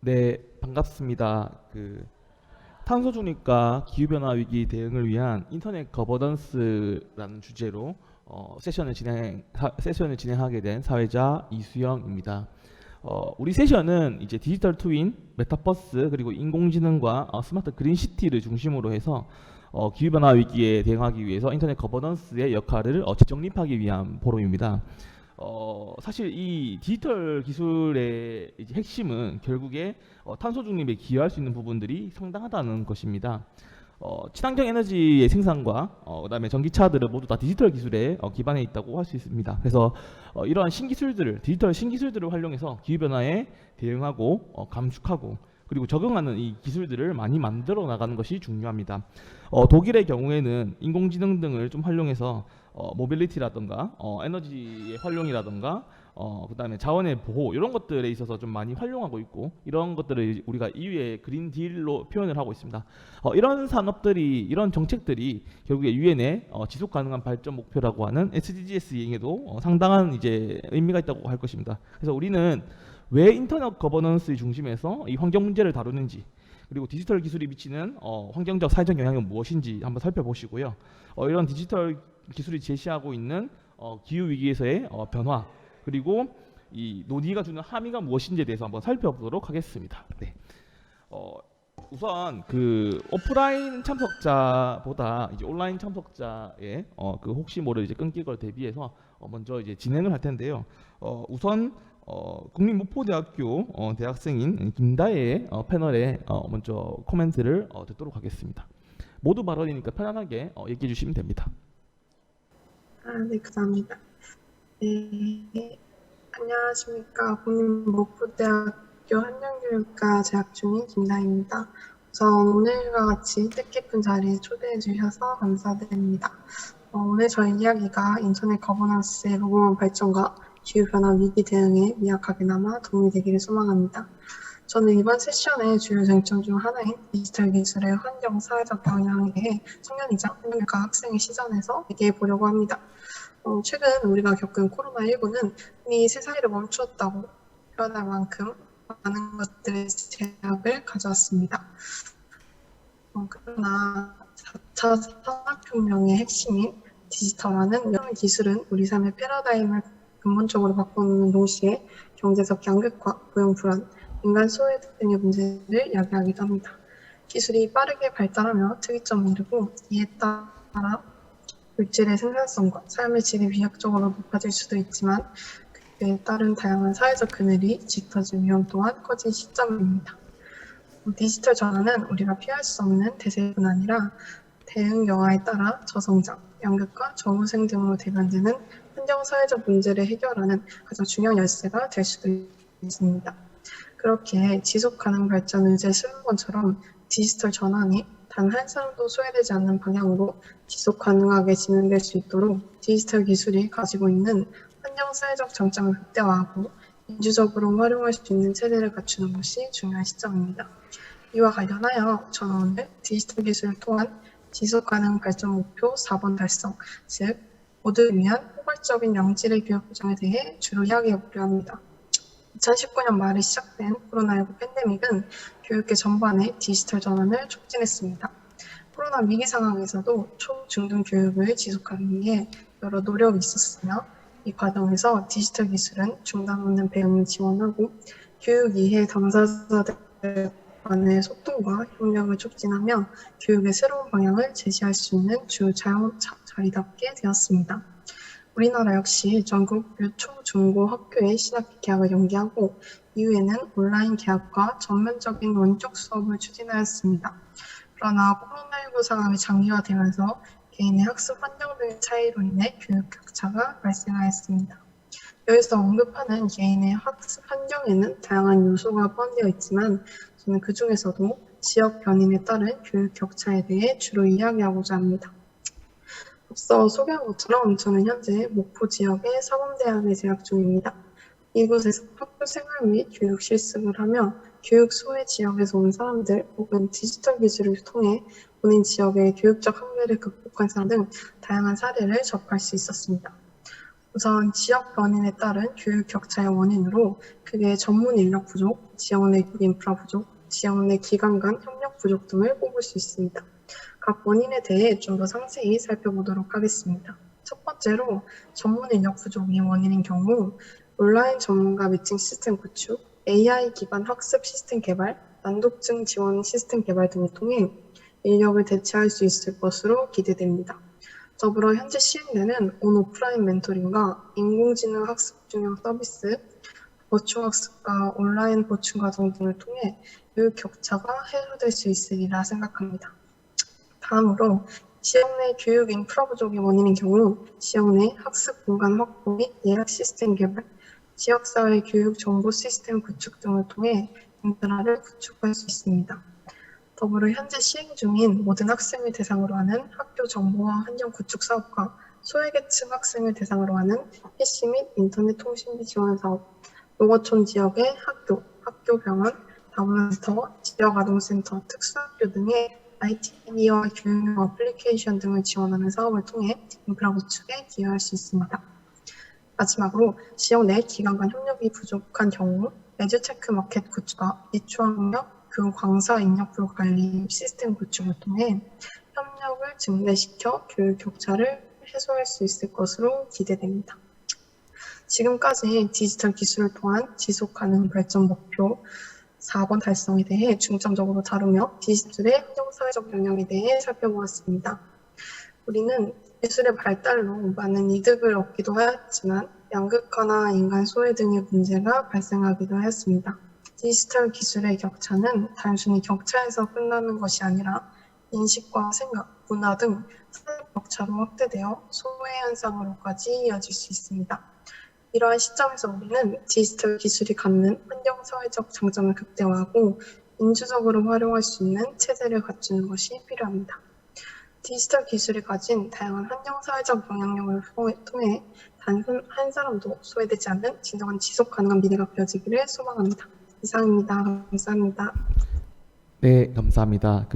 네, 반갑습니다. 탄소 중립과 기후 변화 위기 대응을 위한 인터넷 거버넌스라는 주제로 세션을 진행하게 된 사회자 이수영입니다. 우리 세션은 이제 디지털 트윈, 메타버스 그리고 인공지능과 스마트 그린시티를 중심으로 해서 기후 변화 위기에 대응하기 위해서 인터넷 거버넌스의 역할을 재정립하기 위한 포럼입니다. 사실 이 디지털 기술의 이제 핵심은 결국에 탄소 중립에 기여할 수 있는 부분들이 상당하다는 것입니다. 친환경 에너지의 생산과 그다음에 전기차들은 모두 다 디지털 기술에 기반해 있다고 할 수 있습니다. 그래서 이러한 디지털 신기술들을 활용해서 기후 변화에 대응하고 감축하고 그리고 적응하는 이 기술들을 많이 만들어 나가는 것이 중요합니다. 독일의 경우에는 인공지능 등을 좀 활용해서 모빌리티라든가 에너지의 활용이라든가 그다음에 자원의 보호 이런 것들에 있어서 좀 많이 활용하고 있고 이런 것들을 우리가 EU의 그린 딜로 표현을 하고 있습니다. 이런 산업들이 이런 정책들이 결국에 유엔의 지속 가능한 발전 목표라고 하는 SDGs 이행에도 상당한 이제 의미가 있다고 할 것입니다. 그래서 우리는 왜 인터넷 거버넌스 중심에서 이 환경 문제를 다루는지 그리고 디지털 기술이 미치는 환경적 사회적 영향은 무엇인지 한번 살펴보시고요. 이런 디지털 기술이 제시하고 있는 기후 위기에서의 변화 그리고 이 논의가 주는 함의가 무엇인지에 대해서 한번 살펴보도록 하겠습니다. 네. 우선 오프라인 참석자보다 이제 온라인 참석자의 혹시 모를 이제 끊길 걸 대비해서 먼저 이제 진행을 할 텐데요. 우선 국립무포대학교 대학생인 김다혜의 패널에 먼저 코멘트를 듣도록 하겠습니다. 모두 발언이니까 편안하게 얘기해 주시면 됩니다. 네, 감사합니다. 네, 안녕하십니까. 국립무포대학교 환경교육과 재학 중인 김다혜입니다. 우선 오늘과 같이 뜻깊은 자리에 초대해 주셔서 감사드립니다. 오늘 저희 이야기가 인터넷 거버넌스의 무궁한 발전과 기후변화 위기 대응에 미약하게나마 도움이 되기를 소망합니다. 저는 이번 세션의 주요 쟁점 중 하나인 디지털 기술의 환경 사회적 영향에 대해 청년이자 환경교육과 학생의 시선에서 얘기해 보려고 합니다. 최근 우리가 겪은 코로나19는 이미 세상을 멈추었다고 표현할 만큼 많은 것들의 제약을 가져왔습니다. 그러나 4차 산업혁명의 핵심인 디지털화는 이런 기술은 우리 삶의 패러다임을 근본적으로 바꾸는 동시에 경제적 양극화, 고용 불안, 인간 소외 등의 문제를 야기하기도 합니다. 기술이 빠르게 발달하며 특이점을 이루고 이에 따라 물질의 생산성과 삶의 질이 비약적으로 높아질 수도 있지만 그에 따른 다양한 사회적 그늘이 짙어질 위험 또한 커진 시점입니다. 디지털 전환은 우리가 피할 수 없는 대세뿐 아니라 대응 여하에 따라 저성장, 양극화, 저후생 등으로 대변되는 환경사회적 문제를 해결하는 가장 중요한 열쇠가 될 수도 있습니다. 그렇게 지속가능 발전 의제 슬로건처럼 디지털 전환이 단 한 사람도 소외되지 않는 방향으로 지속 가능하게 진행될 수 있도록 디지털 기술이 가지고 있는 환경사회적 장점을 극대화하고 민주적으로 활용할 수 있는 체계를 갖추는 것이 중요한 시점입니다. 이와 관련하여 저는 오늘 디지털 기술을 통한 지속 가능 발전 목표 4번 달성, 즉 모두를 위한 포괄적인 양질의 교육 과정에 대해 주로 이야기해 보려 합니다. 2019년 말에 시작된 코로나19 팬데믹은 교육계 전반의 디지털 전환을 촉진했습니다. 코로나 위기 상황에서도 초, 중등 교육을 지속하기 위해 여러 노력이 있었으며 이 과정에서 디지털 기술은 중단 없는 배움을 지원하고 교육 이해 당사자들 간의 소통과 협력을 촉진하며 교육의 새로운 방향을 제시할 수 있는 주 자리답게 되었습니다. 우리나라 역시 전국 초, 중고 학교의 신학기 개학을 연기하고 이후에는 온라인 개학과 전면적인 원격 수업을 추진하였습니다. 그러나 코로나19 상황이 장기화되면서 개인의 학습 환경 등의 차이로 인해 교육 격차가 발생하였습니다. 여기서 언급하는 개인의 학습 환경에는 다양한 요소가 포함되어 있지만 저는 그 중에서도 지역 변인에 따른 교육 격차에 대해 주로 이야기하고자 합니다. 앞서 소개한 것처럼 저는 현재 목포 지역의 사범대학에 재학 중입니다. 이곳에서 학교 생활 및 교육 실습을 하며 교육 소외 지역에서 온 사람들 혹은 디지털 기술을 통해 본인 지역의 교육적 한계를 극복한 사람 등 다양한 사례를 접할 수 있었습니다. 우선 지역 변인에 따른 교육 격차의 원인으로 크게 전문 인력 부족, 지역 내 인프라 부족, 지역 내 기관 간 협력 부족 등을 꼽을 수 있습니다. 각 원인에 대해 좀 더 상세히 살펴보도록 하겠습니다. 첫 번째로 전문 인력 부족이 원인인 경우 온라인 전문가 매칭 시스템 구축, AI 기반 학습 시스템 개발, 난독증 지원 시스템 개발 등을 통해 인력을 대체할 수 있을 것으로 기대됩니다. 더불어 현재 시행되는 온오프라인 멘토링과 인공지능 학습 중용 서비스, 버추어 학습과 온라인 보충 과정 등을 통해 교육 격차가 해소될 수 있으리라 생각합니다. 다음으로 지역 내 교육 인프라 부족이 원인인 경우 지역 내 학습 공간 확보 및 예약 시스템 개발, 지역사회 교육 정보 시스템 구축 등을 통해 인프라를 구축할 수 있습니다. 더불어 현재 시행 중인 모든 학생을 대상으로 하는 학교 정보화 환경 구축 사업과 소외계층 학생을 대상으로 하는 PC 및 인터넷 통신비 지원 사업, 농어촌 지역의 학교 병원, 다문화센터, 지역아동센터, 특수학교 등의 IT와 교육용 어플리케이션 등을 지원하는 사업을 통해 인프라 구축에 기여할 수 있습니다. 마지막으로 지역 내 기관 간 협력이 부족한 경우 매주 체크 마켓 구축과 이추학력 교육 강사 인력풀 관리 시스템 구축을 통해 협력을 증대시켜 교육 격차를 해소할 수 있을 것으로 기대됩니다. 지금까지 디지털 기술을 통한 지속 가능 발전 목표 4번 달성에 대해 중점적으로 다루며 디지털의 환경사회적 영향에 대해 살펴보았습니다. 우리는 기술의 발달로 많은 이득을 얻기도 하였지만 양극화나 인간 소외 등의 문제가 발생하기도 하였습니다. 디지털 기술의 격차는 단순히 격차에서 끝나는 것이 아니라 인식과 생각, 문화 등 사회 격차로 확대되어 소외 현상으로까지 이어질 수 있습니다. 이러한 시점에서 우리는 디지털 기술이 갖는 환경사회적 장점을 극대화하고 민주적으로 활용할 수 있는 체제를 갖추는 것이 필요합니다. 디지털 기술이 가진 다양한 환경사회적 영향력을 통해 단순 한 사람도 소외되지 않는 진정한 지속 가능한 미래가 그려지기를 소망합니다. 이상입니다. 감사합니다. 네, 감사합니다.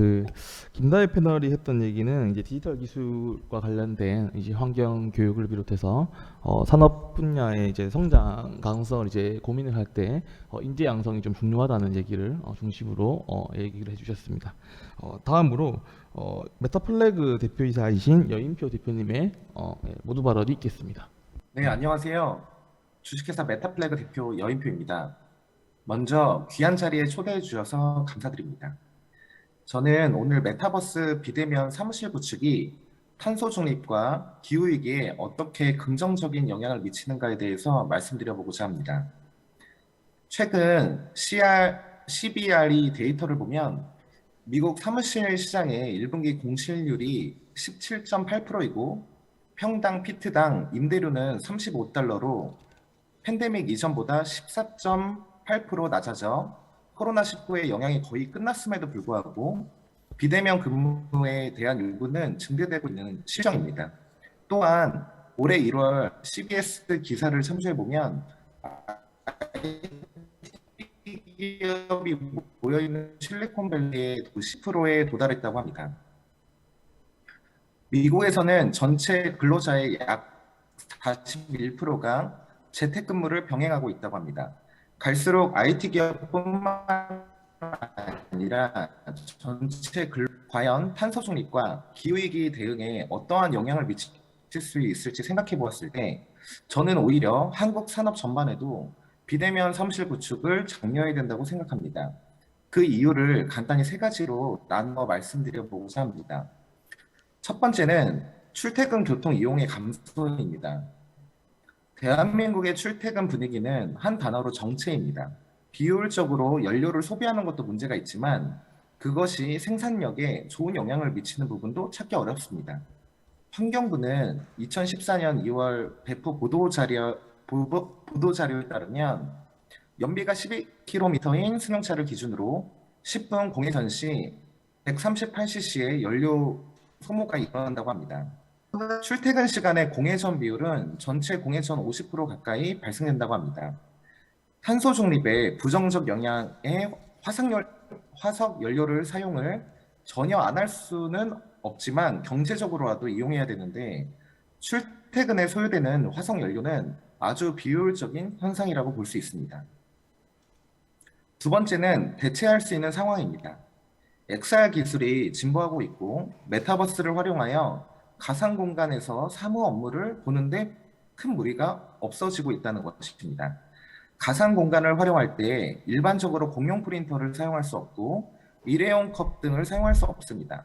김다혜 패널이 했던 얘기는 이제 디지털 기술과 관련된 이제 환경 교육을 비롯해서 산업 분야의 이제 성장 가능성을 이제 고민을 할 때 인재 양성이 좀 중요하다는 얘기를 중심으로 얘기를 해주셨습니다. 다음으로 메타플래그 대표이사이신 여인표 대표님의 모두 발언이 있겠습니다. 네, 안녕하세요. 주식회사 메타플래그 대표 여인표입니다. 먼저 귀한 자리에 초대해 주셔서 감사드립니다. 저는 오늘 메타버스 비대면 사무실 구축이 탄소 중립과 기후위기에 어떻게 긍정적인 영향을 미치는가에 대해서 말씀드려보고자 합니다. 최근 CBRE 데이터를 보면 미국 사무실 시장의 1분기 공실률이 17.8%이고 평당 피트당 임대료는 $35로 팬데믹 이전보다 14.8% 낮아져 코로나19의 영향이 거의 끝났음에도 불구하고 비대면 근무에 대한 요구는 증대되고 있는 실정입니다. 또한 올해 1월 CBS 기사를 참조해보면 기업이 모여있는 실리콘밸리의 10%에 도달했다고 합니다. 미국에서는 전체 근로자의 약 41%가 재택근무를 병행하고 있다고 합니다. 갈수록 IT 기업뿐만 아니라 과연 탄소 중립과 기후위기 대응에 어떠한 영향을 미칠 수 있을지 생각해 보았을 때 저는 오히려 한국 산업 전반에도 비대면 사무실 구축을 장려해야 된다고 생각합니다. 그 이유를 간단히 세 가지로 나누어 말씀드려 보고자 합니다. 첫 번째는 출퇴근 교통 이용의 감소입니다. 대한민국의 출퇴근 분위기는 한 단어로 정체입니다. 비효율적으로 연료를 소비하는 것도 문제가 있지만 그것이 생산력에 좋은 영향을 미치는 부분도 찾기 어렵습니다. 환경부는 2014년 2월 배포 보도자료에 따르면 연비가 12km인 승용차를 기준으로 10분 공회전 시 138cc의 연료 소모가 일어난다고 합니다. 출퇴근 시간의 공회전 비율은 전체 공회전 50% 가까이 발생된다고 합니다. 탄소 중립에 부정적 영향의 화석 연료를 사용을 전혀 안 할 수는 없지만 경제적으로라도 이용해야 되는데 출퇴근에 소요되는 화석 연료는 아주 비효율적인 현상이라고 볼 수 있습니다. 두 번째는 대체할 수 있는 상황입니다. XR 기술이 진보하고 있고 메타버스를 활용하여 가상 공간에서 사무 업무를 보는데 큰 무리가 없어지고 있다는 것입니다. 가상 공간을 활용할 때 일반적으로 공용 프린터를 사용할 수 없고 일회용 컵 등을 사용할 수 없습니다.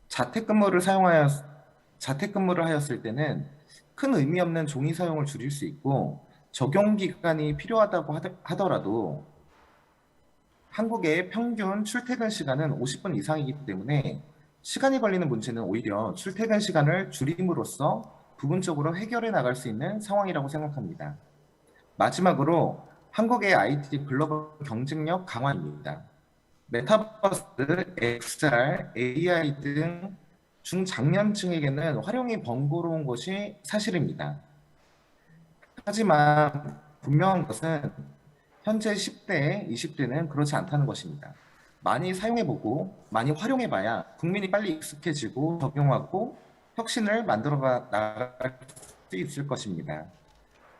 자택근무를 하였을 때는 큰 의미 없는 종이 사용을 줄일 수 있고 적용 기간이 필요하다고 하더라도 한국의 평균 출퇴근 시간은 50분 이상이기 때문에 시간이 걸리는 문제는 오히려 출퇴근 시간을 줄임으로써 부분적으로 해결해 나갈 수 있는 상황이라고 생각합니다. 마지막으로 한국의 IT 글로벌 경쟁력 강화입니다. 메타버스, XR, AI 등 중장년층에게는 활용이 번거로운 것이 사실입니다. 하지만 분명한 것은 현재 10대, 20대는 그렇지 않다는 것입니다. 많이 사용해보고 많이 활용해봐야 국민이 빨리 익숙해지고 적용하고 혁신을 만들어 나갈 수 있을 것입니다.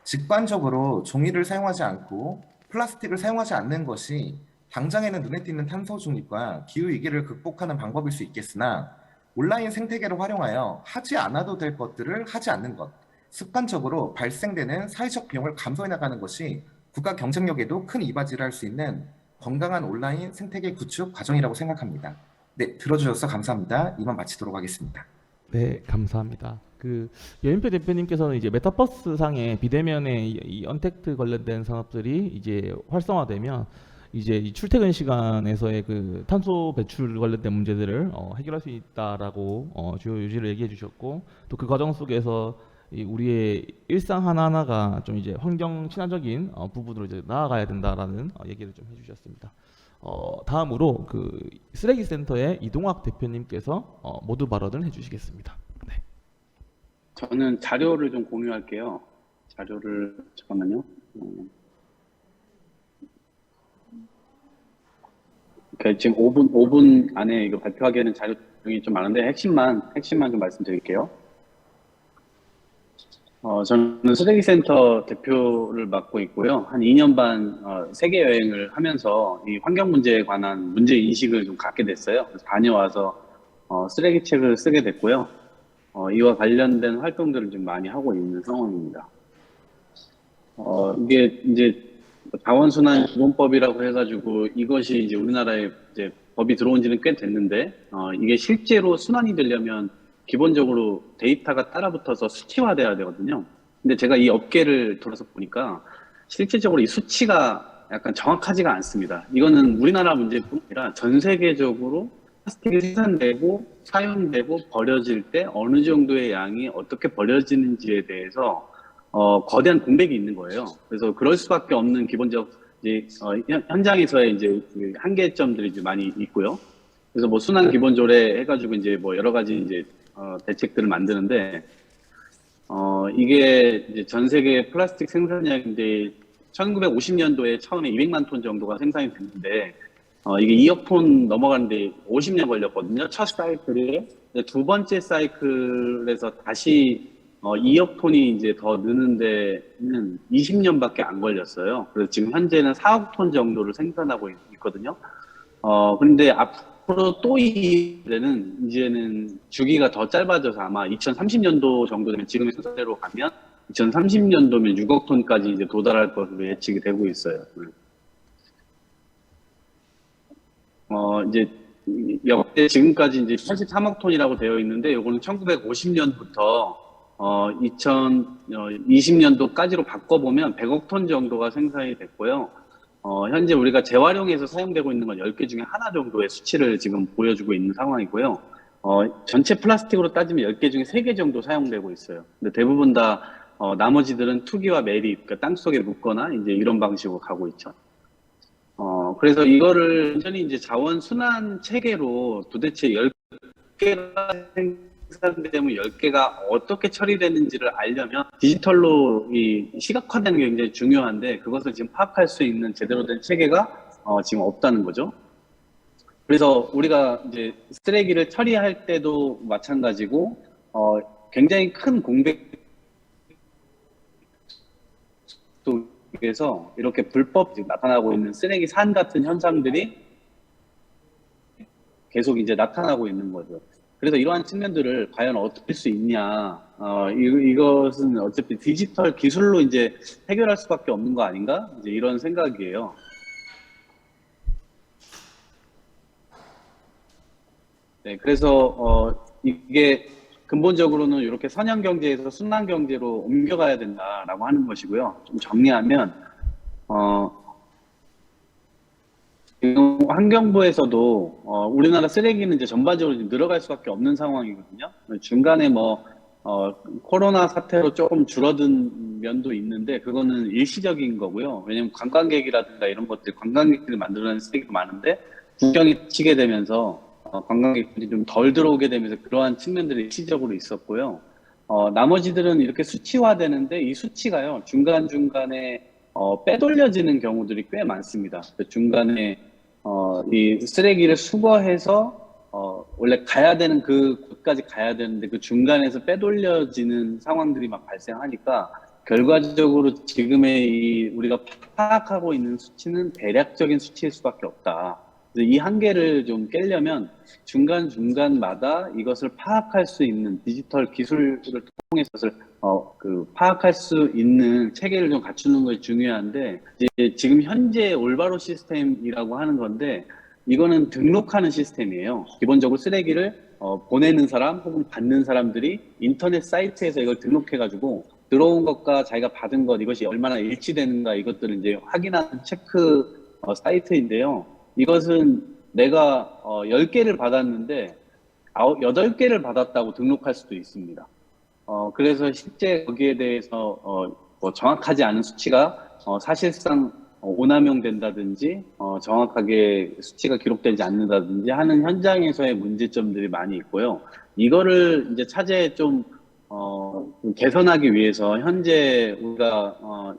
직관적으로 종이를 사용하지 않고 플라스틱을 사용하지 않는 것이 당장에는 눈에 띄는 탄소 중립과 기후위기를 극복하는 방법일 수 있겠으나 온라인 생태계를 활용하여 하지 않아도 될 것들을 하지 않는 것, 습관적으로 발생되는 사회적 비용을 감소해 나가는 것이 국가 경쟁력에도 큰 이바지를 할 수 있는 건강한 온라인 생태계 구축 과정이라고 생각합니다. 네, 들어주셔서 감사합니다. 이만 마치도록 하겠습니다. 네, 감사합니다. 여인표 대표님께서는 이제 메타버스 상의 비대면의 이 언택트 관련된 산업들이 이제 활성화되면 이제 이 출퇴근 시간에서의 그 탄소 배출 관련된 문제들을 해결할 수 있다라고 주요 요지를 얘기해 주셨고, 또 그 과정 속에서 이 우리의 일상 하나하나가 좀 이제 환경 친화적인 부분으로 이제 나아가야 된다라는 얘기를 좀 해주셨습니다. 다음으로 쓰레기 센터의 이동학 대표님께서 모두 발언을 해주시겠습니다. 네. 저는 자료를 좀 공유할게요. 자료를 잠깐만요. 지금 5분 안에 이거 발표하기에는 자료이 좀 많은데 핵심만 좀 말씀드릴게요. 저는 쓰레기센터 대표를 맡고 있고요. 한 2년 반 세계 여행을 하면서 이 환경 문제에 관한 문제 인식을 좀 갖게 됐어요. 그래서 다녀와서 쓰레기 책을 쓰게 됐고요. 이와 관련된 활동들을 좀 많이 하고 있는 상황입니다. 이게 이제 자원순환 기본법이라고 해가지고 이것이 이제 우리나라에 이제 법이 들어온 지는 꽤 됐는데 이게 실제로 순환이 되려면 기본적으로 데이터가 따라붙어서 수치화돼야 되거든요. 근데 제가 이 업계를 돌아서 보니까 실질적으로 이 수치가 약간 정확하지가 않습니다. 이거는 우리나라 문제뿐 아니라 전 세계적으로 플라스틱이 생산되고 사용되고 버려질 때 어느 정도의 양이 어떻게 버려지는지에 대해서 거대한 공백이 있는 거예요. 그래서 그럴 수밖에 없는 기본적 이제 현장에서의 이제 한계점들이 이제 많이 있고요. 그래서 뭐 순환 기본조례 해가지고 이제 뭐 여러 가지 이제 대책들을 만드는데 이게 이제 전 세계 플라스틱 생산량인데 1950년도에 처음에 200만 톤 정도가 생산이 됐는데 이게 2억 톤 넘어가는데 50년 걸렸거든요. 첫 사이클에. 두 번째 사이클에서 다시 2억 톤이 이제 더 느는 데는 20년밖에 안 걸렸어요. 그래서 지금 현재는 4억 톤 정도를 생산하고 있거든요. 그런데 앞으로 또 이제는 주기가 더 짧아져서 아마 2030년도 정도 되면 지금의 순서대로 가면 2030년도면 6억 톤까지 이제 도달할 것으로 예측이 되고 있어요. 이제 역대 지금까지 이제 83억 톤이라고 되어 있는데 요거는 1950년부터 2020년도까지로 바꿔보면 100억 톤 정도가 생산이 됐고요. 현재 우리가 재활용해서 사용되고 있는 건 10개 중에 하나 정도의 수치를 지금 보여주고 있는 상황이고요. 전체 플라스틱으로 따지면 10개 중에 3개 정도 사용되고 있어요. 근데 대부분 다 나머지들은 투기와 매립, 그러니까 땅속에 묻거나 이제 이런 방식으로 가고 있죠. 그래서 이거를 완전히 이제 자원 순환 체계로 도대체 10개가 생산되면 10개가 어떻게 처리되는지를 알려면 디지털로 이 시각화되는 게 굉장히 중요한데 그것을 지금 파악할 수 있는 제대로 된 체계가 지금 없다는 거죠. 그래서 우리가 이제 쓰레기를 처리할 때도 마찬가지고 굉장히 큰 공백이 쪽에서 이렇게 불법 지금 나타나고 있는 쓰레기 산 같은 현상들이 계속 이제 나타나고 있는 거죠. 그래서 이러한 측면들을 과연 어떻게 할 수 있냐, 이것은 어차피 디지털 기술로 이제 해결할 수밖에 없는 거 아닌가? 이제 이런 생각이에요. 네, 그래서 이게 근본적으로는 이렇게 선형 경제에서 순환 경제로 옮겨가야 된다라고 하는 것이고요. 좀 정리하면 지금 환경부에서도 우리나라 쓰레기는 이제 전반적으로 지금 늘어갈 수밖에 없는 상황이거든요. 중간에 코로나 사태로 조금 줄어든 면도 있는데 그거는 일시적인 거고요. 왜냐면 관광객이라든가 이런 것들, 관광객들이 만들어내는 쓰레기가 많은데 국경이 치게 되면서 관광객들이 좀 덜 들어오게 되면서 그러한 측면들이 일시적으로 있었고요. 나머지들은 이렇게 수치화되는데 이 수치가요, 중간중간에 빼돌려지는 경우들이 꽤 많습니다. 중간에 이 쓰레기를 수거해서 원래 가야 되는 그 곳까지 가야 되는데 그 중간에서 빼돌려지는 상황들이 막 발생하니까 결과적으로 지금의 우리가 파악하고 있는 수치는 대략적인 수치일 수밖에 없다. 이 한계를 좀 깨려면 중간중간마다 이것을 파악할 수 있는 디지털 기술을 통해서 파악할 수 있는 체계를 좀 갖추는 것이 중요한데, 이제 지금 현재 올바로 시스템이라고 하는 건데, 이거는 등록하는 시스템이에요. 기본적으로 쓰레기를 보내는 사람 혹은 받는 사람들이 인터넷 사이트에서 이걸 등록해가지고 들어온 것과 자기가 받은 것, 이것이 얼마나 일치되는가, 이것들을 이제 확인하는 체크 사이트인데요. 이것은 내가 10개를 받았는데 8개를 받았다고 등록할 수도 있습니다. 그래서 실제 거기에 대해서 정확하지 않은 수치가 사실상 오남용된다든지 정확하게 수치가 기록되지 않는다든지 하는 현장에서의 문제점들이 많이 있고요. 이거를 이제 차제에 좀 개선하기 위해서 현재 우리가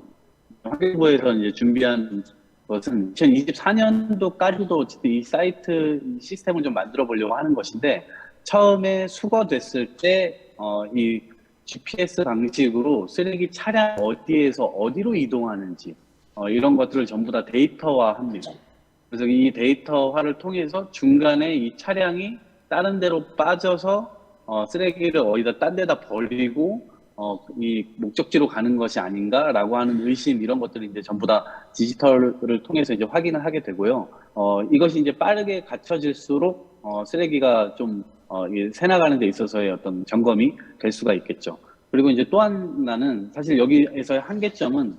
환경부에서 이제 준비한 것은 2024년도까지도 어쨌든 이 사이트 시스템을 좀 만들어 보려고 하는 것인데, 처음에 수거됐을 때 이 GPS 방식으로 쓰레기 차량 어디에서 어디로 이동하는지 이런 것들을 전부 다 데이터화합니다. 그래서 이 데이터화를 통해서 중간에 이 차량이 다른 데로 빠져서 쓰레기를 어디다 딴 데다 버리고 이 목적지로 가는 것이 아닌가라고 하는 의심, 이런 것들을 이제 전부 다 디지털을 통해서 이제 확인을 하게 되고요. 이것이 이제 빠르게 갖춰질수록 쓰레기가 좀 새나가는 데 있어서의 어떤 점검이 될 수가 있겠죠. 그리고 이제 또 하나는 사실 여기에서의 한계점은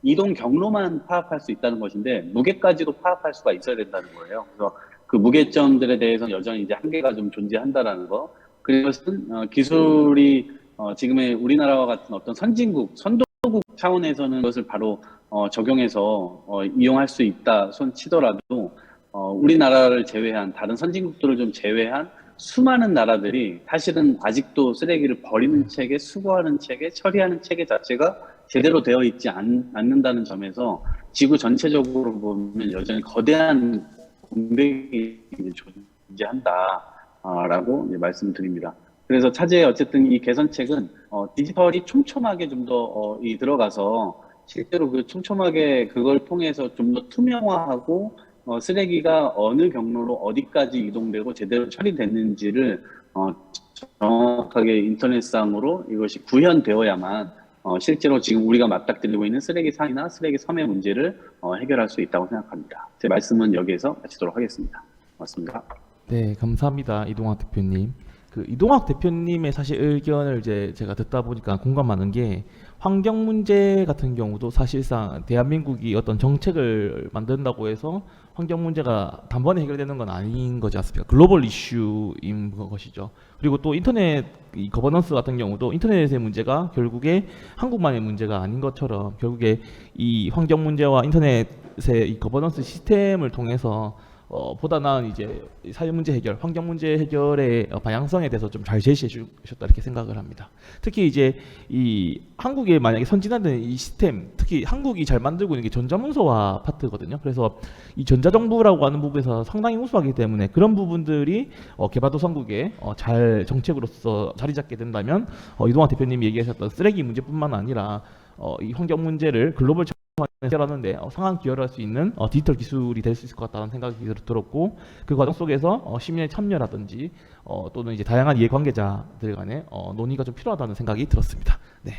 이동 경로만 파악할 수 있다는 것인데 무게까지도 파악할 수가 있어야 된다는 거예요. 그래서 그 무게점들에 대해서 여전히 이제 한계가 좀 존재한다라는 거. 그것은 기술이 지금의 우리나라와 같은 어떤 선진국, 선도국 차원에서는 그것을 바로 적용해서 이용할 수 있다 손 치더라도 우리나라를 제외한 다른 선진국들을 좀 제외한 수많은 나라들이 사실은 아직도 쓰레기를 버리는 체계, 수거하는 체계, 처리하는 체계 자체가 제대로 되어 있지 않는다는 점에서 지구 전체적으로 보면 여전히 거대한 공백이 존재한다라고 말씀드립니다. 그래서 차제에 어쨌든 이 개선책은 디지털이 촘촘하게 좀 더 들어가서 실제로 그 촘촘하게 그걸 통해서 좀 더 투명화하고 쓰레기가 어느 경로로 어디까지 이동되고 제대로 처리됐는지를 정확하게 인터넷상으로 이것이 구현되어야만 실제로 지금 우리가 맞닥뜨리고 있는 쓰레기 산이나 쓰레기 섬의 문제를 해결할 수 있다고 생각합니다. 제 말씀은 여기에서 마치도록 하겠습니다. 고맙습니다. 네, 감사합니다. 이동학 대표님. 그 이동학 대표님의 사실 의견을 이제 제가 듣다 보니까 공감하는 게, 환경 문제 같은 경우도 사실상 대한민국이 어떤 정책을 만든다고 해서 환경 문제가 단번에 해결되는 건 아닌 거지 않습니까? 글로벌 이슈인 것이죠. 그리고 또 인터넷 이 거버넌스 같은 경우도 인터넷의 문제가 결국에 한국만의 문제가 아닌 것처럼 결국에 이 환경 문제와 인터넷의 이 거버넌스 시스템을 통해서 보다 나은 이제 사회 문제 해결, 환경 문제 해결의 방향성에 대해서 좀 잘 제시해 주셨다 이렇게 생각을 합니다. 특히 이제 이 한국에 만약에 선진화된 이 시스템, 특히 한국이 잘 만들고 있는 게 전자문서화 파트거든요. 그래서 이 전자정부라고 하는 부분에서 상당히 우수하기 때문에 그런 부분들이 개발도상국에 잘 정책으로서 자리 잡게 된다면 이동학 대표님이 얘기하셨던 쓰레기 문제뿐만 아니라 이 환경 문제를 글로벌 기여하는데 상한 기여를 할 수 있는 디지털 기술이 될 수 있을 것 같다는 생각이 들었고, 그 과정 속에서 시민의 참여라든지 또는 이제 다양한 이해관계자들 간의 논의가 좀 필요하다는 생각이 들었습니다. 네.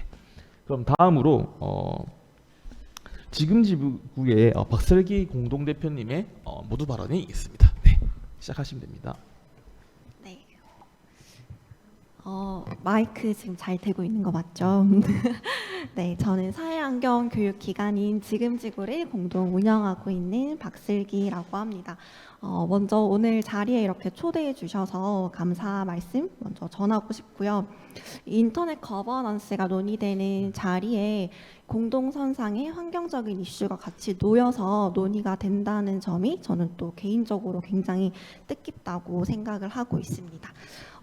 그럼 다음으로 지금 지구의 박슬기 공동대표님의 모두 발언이 있습니다. 네. 시작하시면 됩니다. 네. 마이크 지금 잘 되고 있는 거 맞죠? 네, 저는 사회환경 교육 기관인 지금지구를 공동 운영하고 있는 박슬기라고 합니다. 먼저 오늘 자리에 이렇게 초대해 주셔서 감사 말씀 먼저 전하고 싶고요. 인터넷 거버넌스가 논의되는 자리에 공동선상의 환경적인 이슈가 같이 놓여서 논의가 된다는 점이 저는 또 개인적으로 굉장히 뜻깊다고 생각을 하고 있습니다.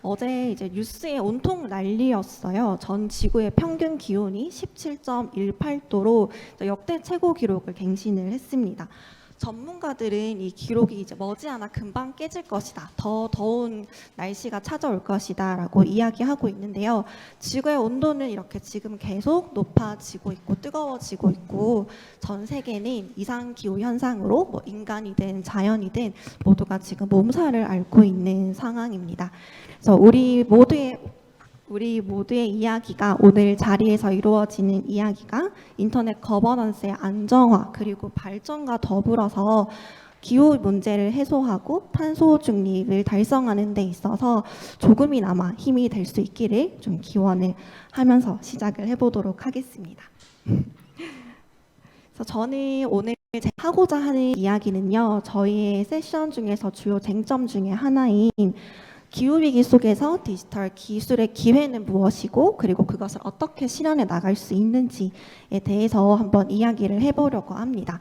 어제 이제 뉴스에 온통 난리였어요. 전 지구의 평균 기온이 17.18도로 역대 최고 기록을 갱신을 했습니다. 전문가들은 이 기록이 이제 머지않아 금방 깨질 것이다. 더 더운 날씨가 찾아올 것이다라고 이야기하고 있는데요. 지구의 온도는 이렇게 지금 계속 높아지고 있고 뜨거워지고 있고 전 세계는 이상 기후 현상으로 뭐 인간이든 자연이든 모두가 지금 몸살을 앓고 있는 상황입니다. 그래서 우리 모두의 이야기가 오늘 자리에서 이루어지는 이야기가 인터넷 거버넌스의 안정화 그리고 발전과 더불어서 기후 문제를 해소하고 탄소 중립을 달성하는 데 있어서 조금이나마 힘이 될 수 있기를 좀 기원을 하면서 시작을 해보도록 하겠습니다. 그래서 저는 오늘 제가 하고자 하는 이야기는요, 저희의 세션 중에서 주요 쟁점 중에 하나인 기후위기 속에서 디지털 기술의 기회는 무엇이고 그리고 그것을 어떻게 실현해 나갈 수 있는지에 대해서 한번 이야기를 해보려고 합니다.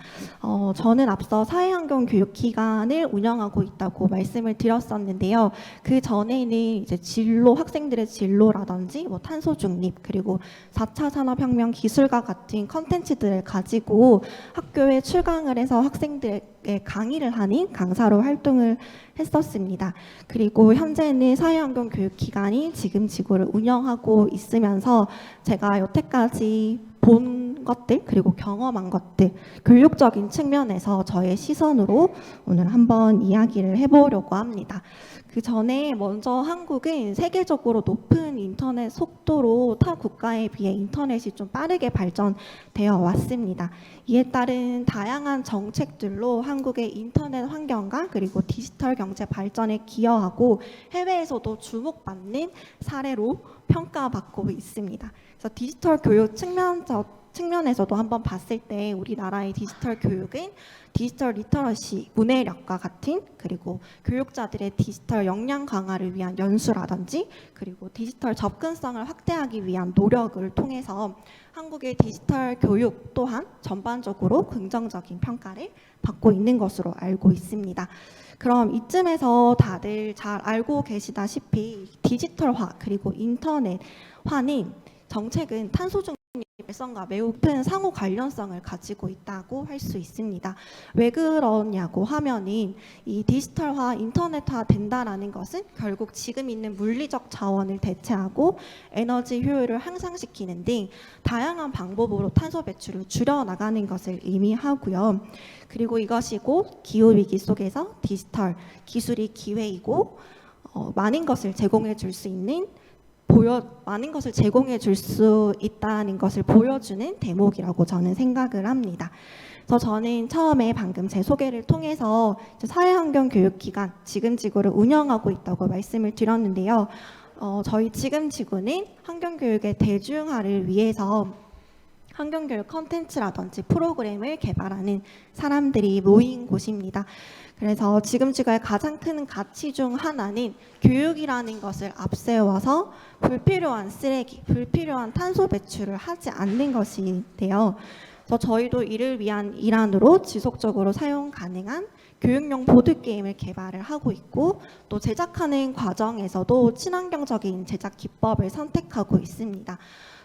저는 앞서 사회환경교육기관을 운영하고 있다고 말씀을 드렸었는데요. 그 전에는 이제 진로, 학생들의 진로라든지 뭐 탄소 중립 그리고 4차 산업혁명 기술과 같은 컨텐츠들을 가지고 학교에 출강을 해서 학생들에게 강의를 하는 강사로 활동을 했었습니다. 그리고 현재는 사회환경교육기관이 지금 지구를 운영하고 있으면서 제가 여태까지 본 것들 그리고 경험한 것들 교육적인 측면에서 저의 시선으로 오늘 한번 이야기를 해보려고 합니다. 그 전에 먼저 한국은 세계적으로 높은 인터넷 속도로 타 국가에 비해 인터넷이 좀 빠르게 발전되어 왔습니다. 이에 따른 다양한 정책들로 한국의 인터넷 환경과 그리고 디지털 경제 발전에 기여하고 해외에서도 주목받는 사례로 평가받고 있습니다. 그래서 디지털 교육 측면에서도 한번 봤을 때 우리나라의 디지털 교육은 디지털 리터러시, 문해력과 같은 그리고 교육자들의 디지털 역량 강화를 위한 연수라든지 그리고 디지털 접근성을 확대하기 위한 노력을 통해서 한국의 디지털 교육 또한 전반적으로 긍정적인 평가를 받고 있는 것으로 알고 있습니다. 그럼 이쯤에서 다들 잘 알고 계시다시피 디지털화 그리고 인터넷화는 정책은 탄소 중립 발전과 매우 큰 상호 관련성을 가지고 있다고 할 수 있습니다. 왜 그러냐고 하면은 이 디지털화, 인터넷화 된다라는 것은 결국 지금 있는 물리적 자원을 대체하고 에너지 효율을 향상시키는 등 다양한 방법으로 탄소 배출을 줄여 나가는 것을 의미하고요. 그리고 이것이 곧 기후 위기 속에서 디지털 기술이 기회이고 많은 것을 제공해 줄 수 있는 많은 것을 제공해 줄 수 있다는 것을 보여주는 대목이라고 저는 생각을 합니다. 그래서 저는 처음에 방금 제 소개를 통해서 사회환경교육기관 지금지구를 운영하고 있다고 말씀을 드렸는데요. 저희 지금지구는 환경교육의 대중화를 위해서 환경교육 컨텐츠라든지 프로그램을 개발하는 사람들이 모인 곳입니다. 그래서 지금지구의 가장 큰 가치 중 하나는 교육이라는 것을 앞세워서 불필요한 쓰레기, 불필요한 탄소 배출을 하지 않는 것인데요. 그래서 저희도 이를 위한 일환으로 지속적으로 사용 가능한 교육용 보드게임을 개발을 하고 있고 또 제작하는 과정에서도 친환경적인 제작 기법을 선택하고 있습니다.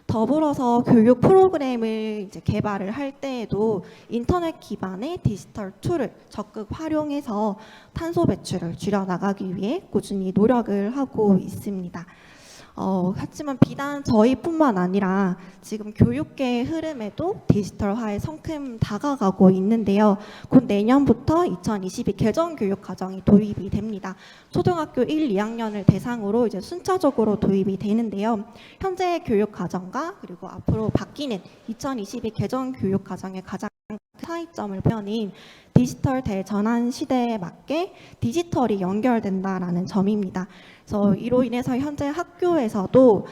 더불어서 교육 프로그램을 이제 개발을 할 때에도 인터넷 기반의 디지털 툴을 적극 활용해서 탄소 배출을 줄여 나가기 위해 꾸준히 노력을 하고 있습니다. 하지만 비단 저희뿐만 아니라 지금 교육계의 흐름에도 디지털화에 성큼 다가가고 있는데요. 곧 내년부터 2022 개정교육과정이 도입이 됩니다. 초등학교 1, 2학년을 대상으로 이제 순차적으로 도입이 되는데요. 현재 교육과정과 그리고 앞으로 바뀌는 2022 개정교육과정의 가장 큰 차이점을 보면 디지털 대전환 시대에 맞게 디지털이 연결된다라는 점입니다. 그래서 이로 인해서 현재 학교에서도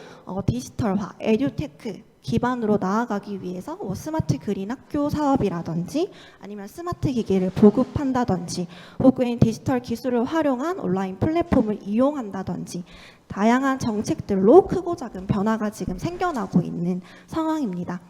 디지털화, 에듀테크 기반으로 나아가기 위해서 스마트 그린 학교 사업이라든지 아니면 스마트 기기를 보급한다든지 혹은 디지털 기술을 활용한 온라인 플랫폼을 이용한다든지 다양한 정책들로 크고 작은 변화가 지금 생겨나고 있는 상황입니다.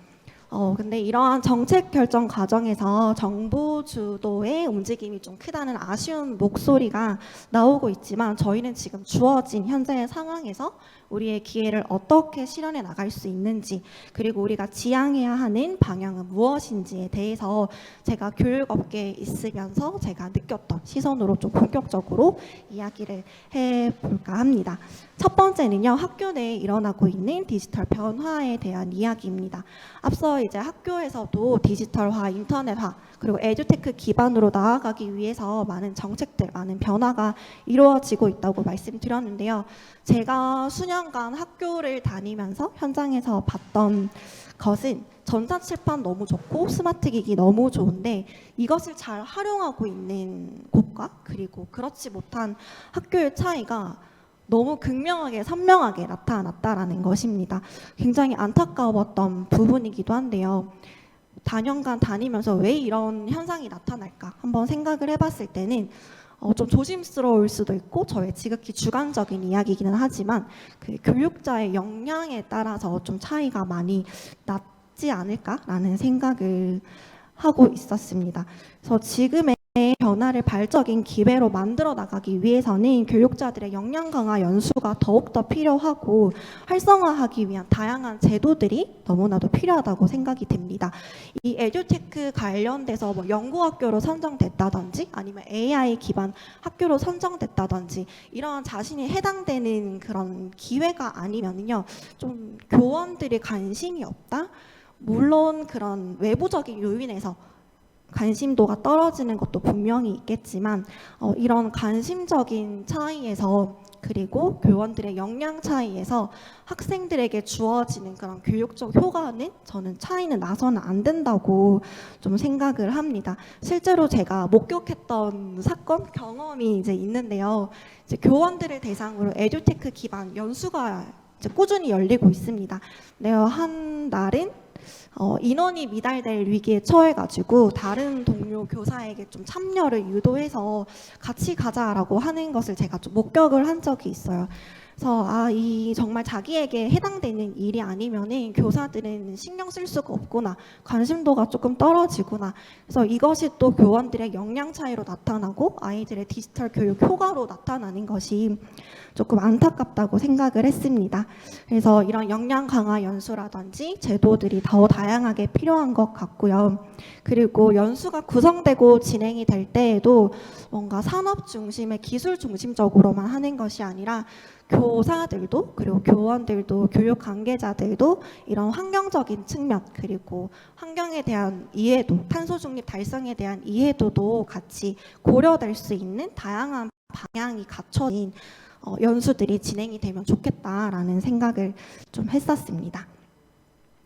근데 이러한 정책 결정 과정에서 정부 주도의 움직임이 좀 크다는 아쉬운 목소리가 나오고 있지만 저희는 지금 주어진 현재의 상황에서 우리의 기회를 어떻게 실현해 나갈 수 있는지 그리고 우리가 지향해야 하는 방향은 무엇인지에 대해서 제가 교육업계에 있으면서 제가 느꼈던 시선으로 좀 본격적으로 이야기를 해볼까 합니다. 첫 번째는요, 학교 내에 일어나고 있는 디지털 변화에 대한 이야기입니다. 앞서 이제 학교에서도 디지털화, 인터넷화, 그리고 에듀테크 기반으로 나아가기 위해서 많은 정책들, 많은 변화가 이루어지고 있다고 말씀드렸는데요. 제가 수년간 학교를 다니면서 현장에서 봤던 것은 전자칠판 너무 좋고 스마트 기기 너무 좋은데 이것을 잘 활용하고 있는 곳과 그리고 그렇지 못한 학교의 차이가 너무 극명하게 선명하게 나타났다라는 것입니다. 굉장히 안타까웠던 부분이기도 한데요. 다년간 다니면서 왜 이런 현상이 나타날까 한번 생각을 해봤을 때는 좀 조심스러울 수도 있고 저의 지극히 주관적인 이야기이기는 하지만 그 교육자의 역량에 따라서 좀 차이가 많이 났지 않을까라는 생각을 하고 있었습니다. 그래서 지금의 변화를 발적인 기회로 만들어 나가기 위해서는 교육자들의 역량 강화 연수가 더욱더 필요하고 활성화하기 위한 다양한 제도들이 너무나도 필요하다고 생각이 됩니다. 이 에듀테크 관련돼서 뭐 연구학교로 선정됐다든지 아니면 AI 기반 학교로 선정됐다든지 이러한 자신이 해당되는 그런 기회가 아니면요 좀 교원들이 관심이 없다? 물론 그런 외부적인 요인에서 관심도가 떨어지는 것도 분명히 있겠지만 이런 관심적인 차이에서 그리고 교원들의 역량 차이에서 학생들에게 주어지는 그런 교육적 효과는 저는 차이는 나서는 안 된다고 좀 생각을 합니다. 실제로 제가 목격했던 사건 경험이 이제 있는데요. 이제 교원들을 대상으로 에듀테크 기반 연수가 이제 꾸준히 열리고 있습니다. 네, 한 날은 인원이 미달될 위기에 처해가지고 다른 동료 교사에게 좀 참여를 유도해서 같이 가자라고 하는 것을 제가 좀 목격을 한 적이 있어요. 그래서 이 정말 자기에게 해당되는 일이 아니면은 교사들은 신경 쓸 수가 없구나, 관심도가 조금 떨어지구나. 그래서 이것이 또 교원들의 역량 차이로 나타나고 아이들의 디지털 교육 효과로 나타나는 것이 조금 안타깝다고 생각을 했습니다. 그래서 이런 역량 강화 연수라든지 제도들이 더 다양하게 필요한 것 같고요. 그리고 연수가 구성되고 진행이 될 때에도 뭔가 산업 중심의 기술 중심적으로만 하는 것이 아니라 교사들도 그리고 교원들도 교육 관계자들도 이런 환경적인 측면 그리고 환경에 대한 이해도, 탄소 중립 달성에 대한 이해도도 같이 고려될 수 있는 다양한 방향이 갖춰진 연수들이 진행이 되면 좋겠다라는 생각을 좀 했었습니다.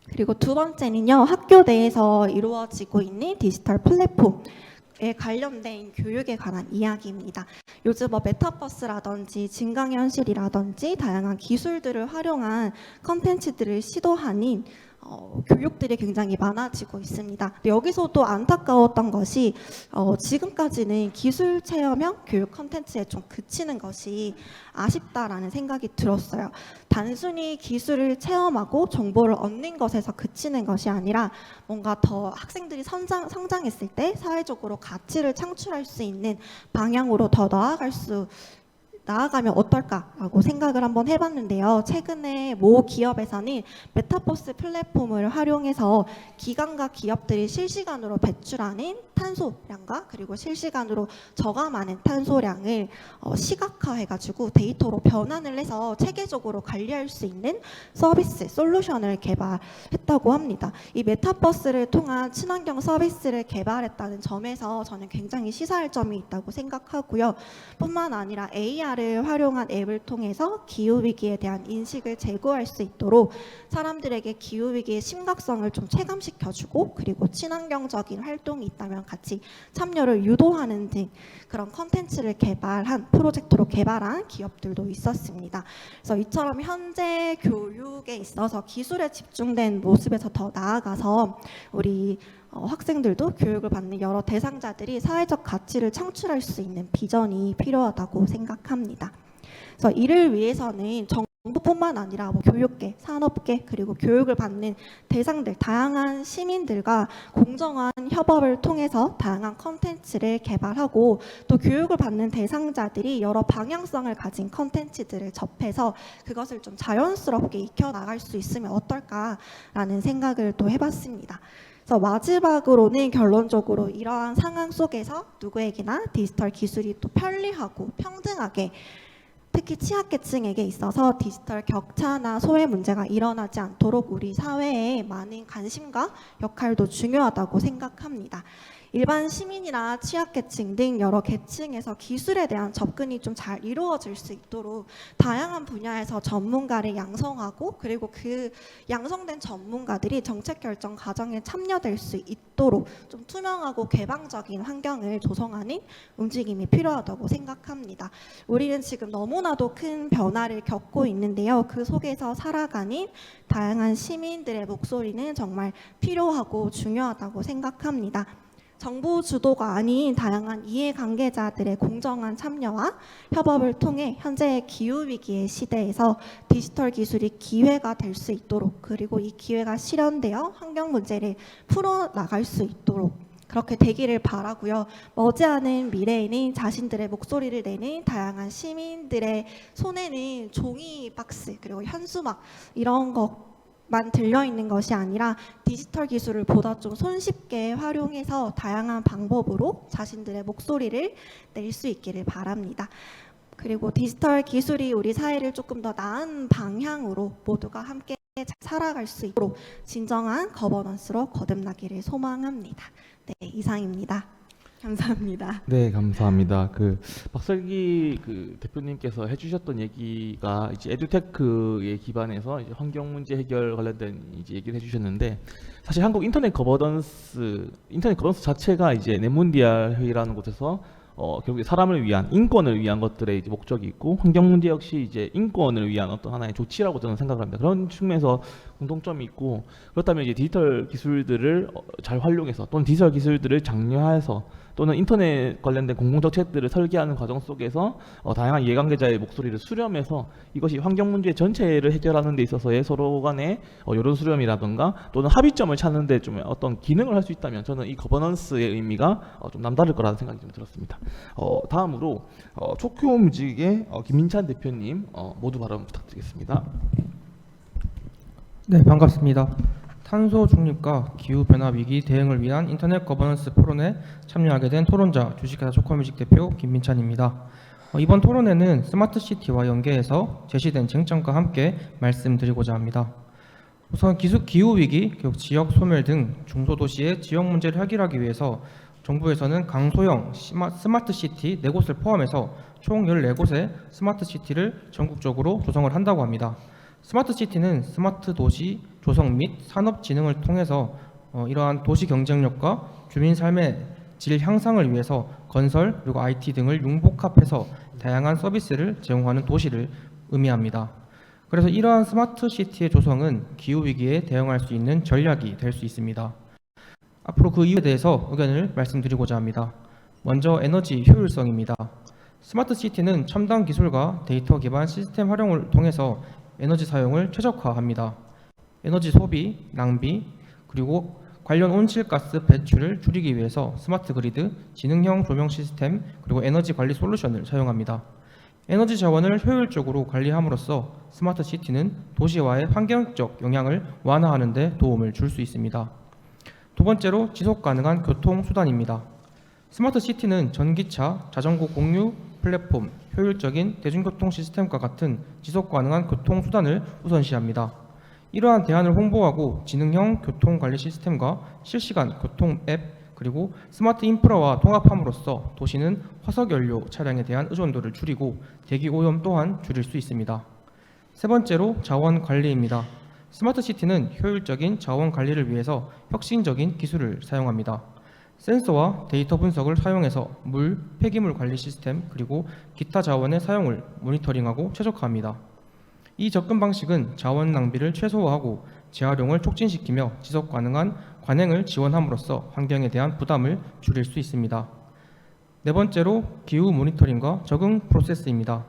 그리고 두 번째는요, 학교 내에서 이루어지고 있는 디지털 플랫폼에 관련된 교육에 관한 이야기입니다. 요즘 메타버스라든지 증강현실이라든지 다양한 기술들을 활용한 컨텐츠들을 시도하는 교육들이 굉장히 많아지고 있습니다. 여기서도 안타까웠던 것이 지금까지는 기술 체험형 교육 컨텐츠에 좀 그치는 것이 아쉽다라는 생각이 들었어요. 단순히 기술을 체험하고 정보를 얻는 것에서 그치는 것이 아니라 뭔가 더 학생들이 성장했을 때 사회적으로 가치를 창출할 수 있는 방향으로 더 나아갈 수 나아가면 어떨까라고 생각을 한번 해봤는데요. 최근에 모 기업에서는 메타버스 플랫폼을 활용해서 기관과 기업들이 실시간으로 배출하는 탄소량과 그리고 실시간으로 저감하는 탄소량을 시각화해가지고 데이터로 변환을 해서 체계적으로 관리할 수 있는 서비스, 솔루션을 개발했다고 합니다. 이 메타버스를 통한 친환경 서비스를 개발했다는 점에서 저는 굉장히 시사할 점이 있다고 생각하고요. 뿐만 아니라 AR을 활용한 앱을 통해서 기후위기에 대한 인식을 제고할 수 있도록 사람들에게 기후위기의 심각성을 좀 체감시켜주고 그리고 친환경적인 활동이 있다면 같이 참여를 유도하는 등 그런 컨텐츠를 개발한 프로젝트로 개발한 기업들도 있었습니다. 그래서 이처럼 현재 교육에 있어서 기술에 집중된 모습에서 더 나아가서 우리 학생들도 교육을 받는 여러 대상자들이 사회적 가치를 창출할 수 있는 비전이 필요하다고 생각합니다. 그래서 이를 위해서는 정부뿐만 아니라 교육계, 산업계 그리고 교육을 받는 대상들, 다양한 시민들과 공정한 협업을 통해서 다양한 컨텐츠를 개발하고 또 교육을 받는 대상자들이 여러 방향성을 가진 컨텐츠들을 접해서 그것을 좀 자연스럽게 익혀나갈 수 있으면 어떨까라는 생각을 또 해봤습니다. 그래서 마지막으로는 결론적으로 이러한 상황 속에서 누구에게나 디지털 기술이 또 편리하고 평등하게 특히 취약계층에게 있어서 디지털 격차나 소외 문제가 일어나지 않도록 우리 사회에 많은 관심과 역할도 중요하다고 생각합니다. 일반 시민이나 취약계층 등 여러 계층에서 기술에 대한 접근이 좀 잘 이루어질 수 있도록 다양한 분야에서 전문가를 양성하고 그리고 그 양성된 전문가들이 정책 결정 과정에 참여될 수 있도록 좀 투명하고 개방적인 환경을 조성하는 움직임이 필요하다고 생각합니다. 우리는 지금 너무나도 큰 변화를 겪고 있는데요. 그 속에서 살아가는 다양한 시민들의 목소리는 정말 필요하고 중요하다고 생각합니다. 정부 주도가 아닌 다양한 이해관계자들의 공정한 참여와 협업을 통해 현재의 기후위기의 시대에서 디지털 기술이 기회가 될 수 있도록 그리고 이 기회가 실현되어 환경 문제를 풀어나갈 수 있도록 그렇게 되기를 바라고요. 머지않은 미래에는 자신들의 목소리를 내는 다양한 시민들의 손에는 종이 박스 그리고 현수막 이런 것만 들려있는 것이 아니라 디지털 기술을 보다 좀 손쉽게 활용해서 다양한 방법으로 자신들의 목소리를 낼 수 있기를 바랍니다. 그리고 디지털 기술이 우리 사회를 조금 더 나은 방향으로 모두가 함께 잘 살아갈 수 있도록 진정한 거버넌스로 거듭나기를 소망합니다. 네, 이상입니다. 감사합니다. 네, 감사합니다. 박설기 대표님께서 해주셨던 얘기가 이제 에듀테크에 기반해서 이제 환경 문제 해결 관련된 이제 얘기를 해주셨는데 사실 한국 인터넷 거버넌스 자체가 이제 넷문디알 회의라는 곳에서 결국에 사람을 위한 인권을 위한 것들의 이제 목적이 있고 환경 문제 역시 이제 인권을 위한 어떤 하나의 조치라고 저는 생각을 합니다. 그런 측면에서 공통점이 있고 그렇다면 이제 디지털 기술들을 잘 활용해서 또는 디지털 기술들을 장려해서 또는 인터넷 관련된 공공정책들을 설계하는 과정 속에서 다양한 이해관계자의 목소리를 수렴해서 이것이 환경 문제 전체를 해결하는 데 있어서의 서로 간의 여론 수렴이라든가 또는 합의점을 찾는 데 좀 어떤 기능을 할 수 있다면 저는 이 거버넌스의 의미가 좀 남다를 거라는 생각이 좀 들었습니다. 다음으로 초쿄뮤직의 김민찬 대표님 모두 발언 부탁드리겠습니다. 네, 반갑습니다. 탄소 중립과 기후변화 위기 대응을 위한 인터넷 거버넌스 포럼에 참여하게 된 토론자 주식회사 초코뮤직 대표 김민찬입니다. 이번 토론회는 스마트시티와 연계해서 제시된 쟁점과 함께 말씀드리고자 합니다. 우선 기후위기, 지역 소멸 등 중소도시의 지역 문제를 해결하기 위해서 정부에서는 강소형 스마트시티 4곳을 포함해서 총 14곳의 스마트시티를 전국적으로 조성을 한다고 합니다. 스마트시티는 스마트 도시 조성 및 산업 진흥을 통해서 이러한 도시 경쟁력과 주민 삶의 질 향상을 위해서 건설 그리고 IT 등을 융복합해서 다양한 서비스를 제공하는 도시를 의미합니다. 그래서 이러한 스마트시티의 조성은 기후위기에 대응할 수 있는 전략이 될 수 있습니다. 앞으로 그 이유에 대해서 의견을 말씀드리고자 합니다. 먼저 에너지 효율성입니다. 스마트시티는 첨단 기술과 데이터 기반 시스템 활용을 통해서 에너지 사용을 최적화합니다. 에너지 소비, 낭비, 그리고 관련 온실가스 배출을 줄이기 위해서 스마트 그리드, 지능형 조명 시스템, 그리고 에너지 관리 솔루션을 사용합니다. 에너지 자원을 효율적으로 관리함으로써 스마트 시티는 도시와의 환경적 영향을 완화하는 데 도움을 줄 수 있습니다. 두 번째로 지속 가능한 교통 수단입니다. 스마트 시티는 전기차, 자전거 공유 플랫폼, 효율적인 대중교통 시스템과 같은 지속 가능한 교통 수단을 우선시합니다. 이러한 대안을 홍보하고 지능형 교통 관리 시스템과 실시간 교통 앱 그리고 스마트 인프라와 통합함으로써 도시는 화석 연료 차량에 대한 의존도를 줄이고 대기 오염 또한 줄일 수 있습니다. 세 번째로 자원 관리입니다. 스마트 시티는 효율적인 자원 관리를 위해서 혁신적인 기술을 사용합니다. 센서와 데이터 분석을 사용해서 물, 폐기물 관리 시스템 그리고 기타 자원의 사용을 모니터링하고 최적화합니다. 이 접근 방식은 자원 낭비를 최소화하고 재활용을 촉진시키며 지속 가능한 관행을 지원함으로써 환경에 대한 부담을 줄일 수 있습니다. 네 번째로 기후 모니터링과 적응 프로세스입니다.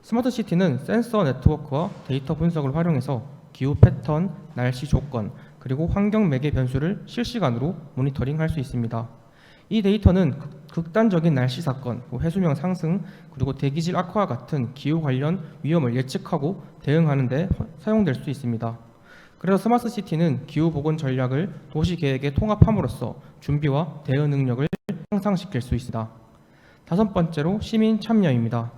스마트 시티는 센서 네트워크와 데이터 분석을 활용해서 기후 패턴, 날씨 조건, 그리고 환경 매개 변수를 실시간으로 모니터링할 수 있습니다. 이 데이터는 극단적인 날씨 사건, 해수면 상승, 그리고 대기질 악화와 같은 기후 관련 위험을 예측하고 대응하는 데 사용될 수 있습니다. 그래서 스마트 시티는 기후 보건 전략을 도시 계획에 통합함으로써 준비와 대응 능력을 향상시킬 수 있습니다. 다섯 번째로 시민 참여입니다.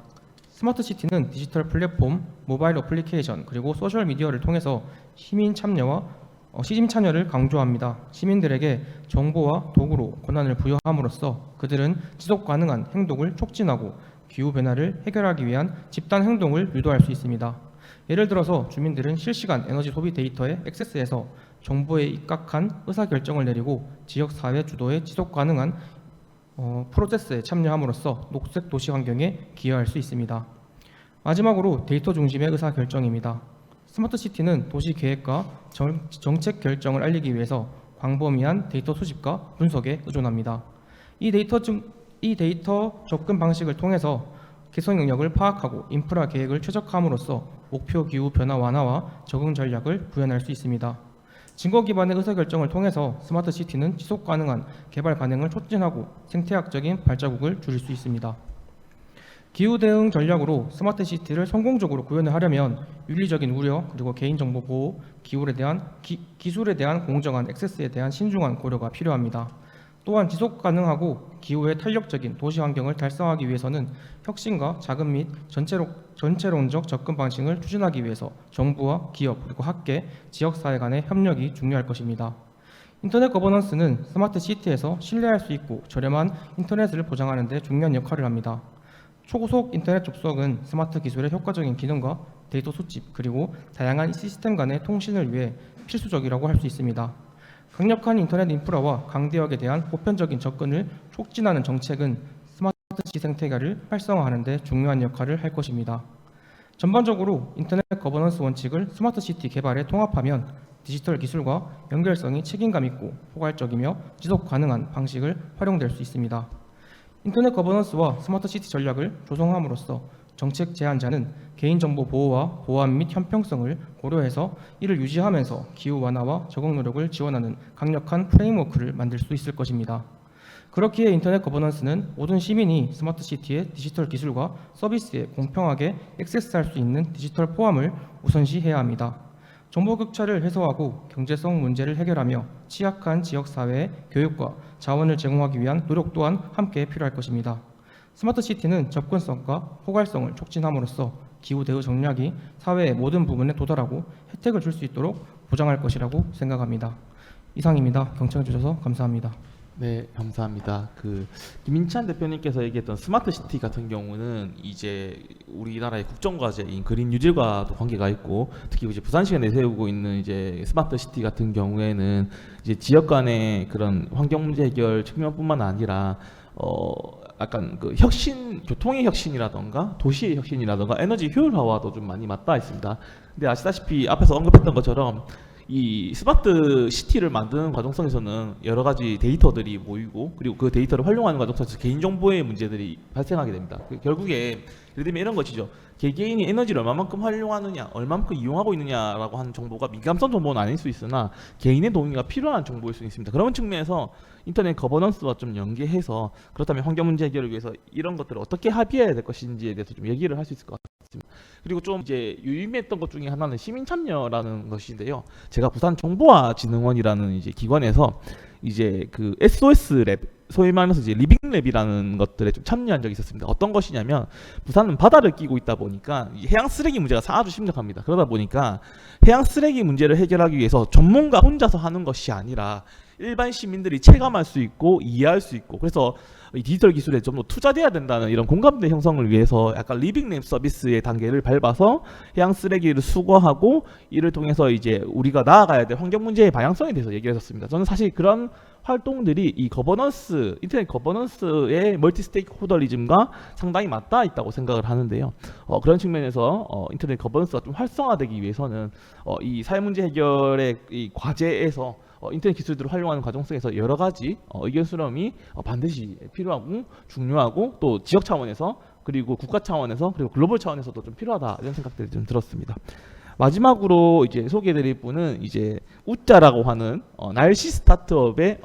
스마트 시티는 디지털 플랫폼, 모바일 어플리케이션, 그리고 소셜 미디어를 통해서 시민 참여를 강조합니다. 시민들에게 정보와 도구로 권한을 부여함으로써 그들은 지속 가능한 행동을 촉진하고 기후 변화를 해결하기 위한 집단 행동을 유도할 수 있습니다. 예를 들어서 주민들은 실시간 에너지 소비 데이터에 액세스해서 정보에 입각한 의사결정을 내리고 지역사회 주도의 지속 가능한 프로세스에 참여함으로써 녹색 도시 환경에 기여할 수 있습니다. 마지막으로 데이터 중심의 의사결정입니다. 스마트 시티는 도시 계획과 정책 결정을 알리기 위해서 광범위한 데이터 수집과 분석에 의존합니다. 이 데이터 접근 방식을 통해서 개선 영역을 파악하고 인프라 계획을 최적화함으로써 목표 기후 변화 완화와 적응 전략을 구현할 수 있습니다. 증거 기반의 의사결정을 통해서 스마트 시티는 지속 가능한 개발 관행을 촉진하고 생태학적인 발자국을 줄일 수 있습니다. 기후 대응 전략으로 스마트 시티를 성공적으로 구현을 하려면 윤리적인 우려 그리고 개인정보 보호, 기술에 대한 공정한 액세스에 대한 신중한 고려가 필요합니다. 또한 지속 가능하고 기후에 탄력적인 도시 환경을 달성하기 위해서는 혁신과 자금 및 전체론적 접근 방식을 추진하기 위해서 정부와 기업 그리고 학계, 지역사회 간의 협력이 중요할 것입니다. 인터넷 거버넌스는 스마트 시티에서 신뢰할 수 있고 저렴한 인터넷을 보장하는 데 중요한 역할을 합니다. 초고속 인터넷 접속은 스마트 기술의 효과적인 기능과 데이터 수집 그리고 다양한 시스템 간의 통신을 위해 필수적이라고 할 수 있습니다. 강력한 인터넷 인프라와 강대역에 대한 보편적인 접근을 촉진하는 정책은 스마트 시티 생태계를 활성화하는 데 중요한 역할을 할 것입니다. 전반적으로 인터넷 거버넌스 원칙을 스마트 시티 개발에 통합하면 디지털 기술과 연결성이 책임감 있고 포괄적이며 지속 가능한 방식을 활용될 수 있습니다. 인터넷 거버넌스와 스마트 시티 전략을 조성함으로써 정책 제안자는 개인정보 보호와 보안 및 형평성을 고려해서 이를 유지하면서 기후 완화와 적응 노력을 지원하는 강력한 프레임워크를 만들 수 있을 것입니다. 그렇기에 인터넷 거버넌스는 모든 시민이 스마트 시티의 디지털 기술과 서비스에 공평하게 액세스할 수 있는 디지털 포함을 우선시해야 합니다. 정보 격차를 해소하고 경제성 문제를 해결하며 취약한 지역사회의 교육과 자원을 제공하기 위한 노력 또한 함께 필요할 것입니다. 스마트 시티는 접근성과 포괄성을 촉진함으로써 기후 대응 전략이 사회의 모든 부분에 도달하고 혜택을 줄 수 있도록 보장할 것이라고 생각합니다. 이상입니다. 경청해 주셔서 감사합니다. 네, 감사합니다. 김민찬 대표님께서 얘기했던 스마트 시티 같은 경우는 이제 우리나라의 국정과제인 그린 뉴딜과도 관계가 있고, 특히 이제 부산시가 내세우고 있는 이제 스마트 시티 같은 경우에는 이제 지역 간의 그런 환경 문제 해결 측면뿐만 아니라 약간 교통의 혁신이라던가 도시의 혁신이라던가 에너지 효율화와도 좀 많이 맞닿아 있습니다. 근데 아시다시피 앞에서 언급했던 것처럼 이 스마트 시티를 만드는 과정성에서는 여러 가지 데이터들이 모이고 그리고 그 데이터를 활용하는 과정에서 개인정보의 문제들이 발생하게 됩니다. 결국에 예를 들면 이런 것이죠. 개개인이 에너지를 얼마만큼 활용하느냐, 얼마만큼 이용하고 있느냐라고 하는 정보가 민감성 정보는 아닐 수 있으나 개인의 동의가 필요한 정보일 수 있습니다. 그런 측면에서 인터넷 거버넌스와 좀 연계해서 그렇다면 환경 문제 해결을 위해서 이런 것들을 어떻게 합의해야 될 것인지에 대해서 좀 얘기를 할 수 있을 것 같습니다. 그리고 좀 이제 유의미했던 것 중에 하나는 시민 참여라는 것인데요. 제가 부산정보화진흥원이라는 이제 기관에서 이제 그 SOS 랩, 소위 말해서 이제 리빙 랩이라는 것들에 좀 참여한 적이 있었습니다. 어떤 것이냐면 부산은 바다를 끼고 있다 보니까 이 해양 쓰레기 문제가 아주 심각합니다. 그러다 보니까 해양 쓰레기 문제를 해결하기 위해서 전문가 혼자서 하는 것이 아니라 일반 시민들이 체감할 수 있고 이해할 수 있고 그래서 이 디지털 기술에 좀 더 투자돼야 된다는 이런 공감대 형성을 위해서 약간 리빙랩 서비스의 단계를 밟아서 해양 쓰레기를 수거하고 이를 통해서 이제 우리가 나아가야 될 환경 문제의 방향성에 대해서 얘기를 했었습니다. 저는 사실 그런 활동들이 이 거버넌스, 인터넷 거버넌스의 멀티 스테이크홀더리즘과 상당히 맞닿아 있다고 생각을 하는데요. 그런 측면에서 인터넷 거버넌스가 좀 활성화되기 위해서는 이 사회 문제 해결의 이 과제에서 인터넷 기술들을 활용하는 과정 속에서 여러 가지 의견 수렴이 반드시 필요하고 중요하고 또 지역 차원에서 그리고 국가 차원에서 그리고 글로벌 차원에서도 좀 필요하다 이런 생각들이 좀 들었습니다. 마지막으로 이제 소개해드릴 분은 이제 우짜라고 하는 날씨 스타트업의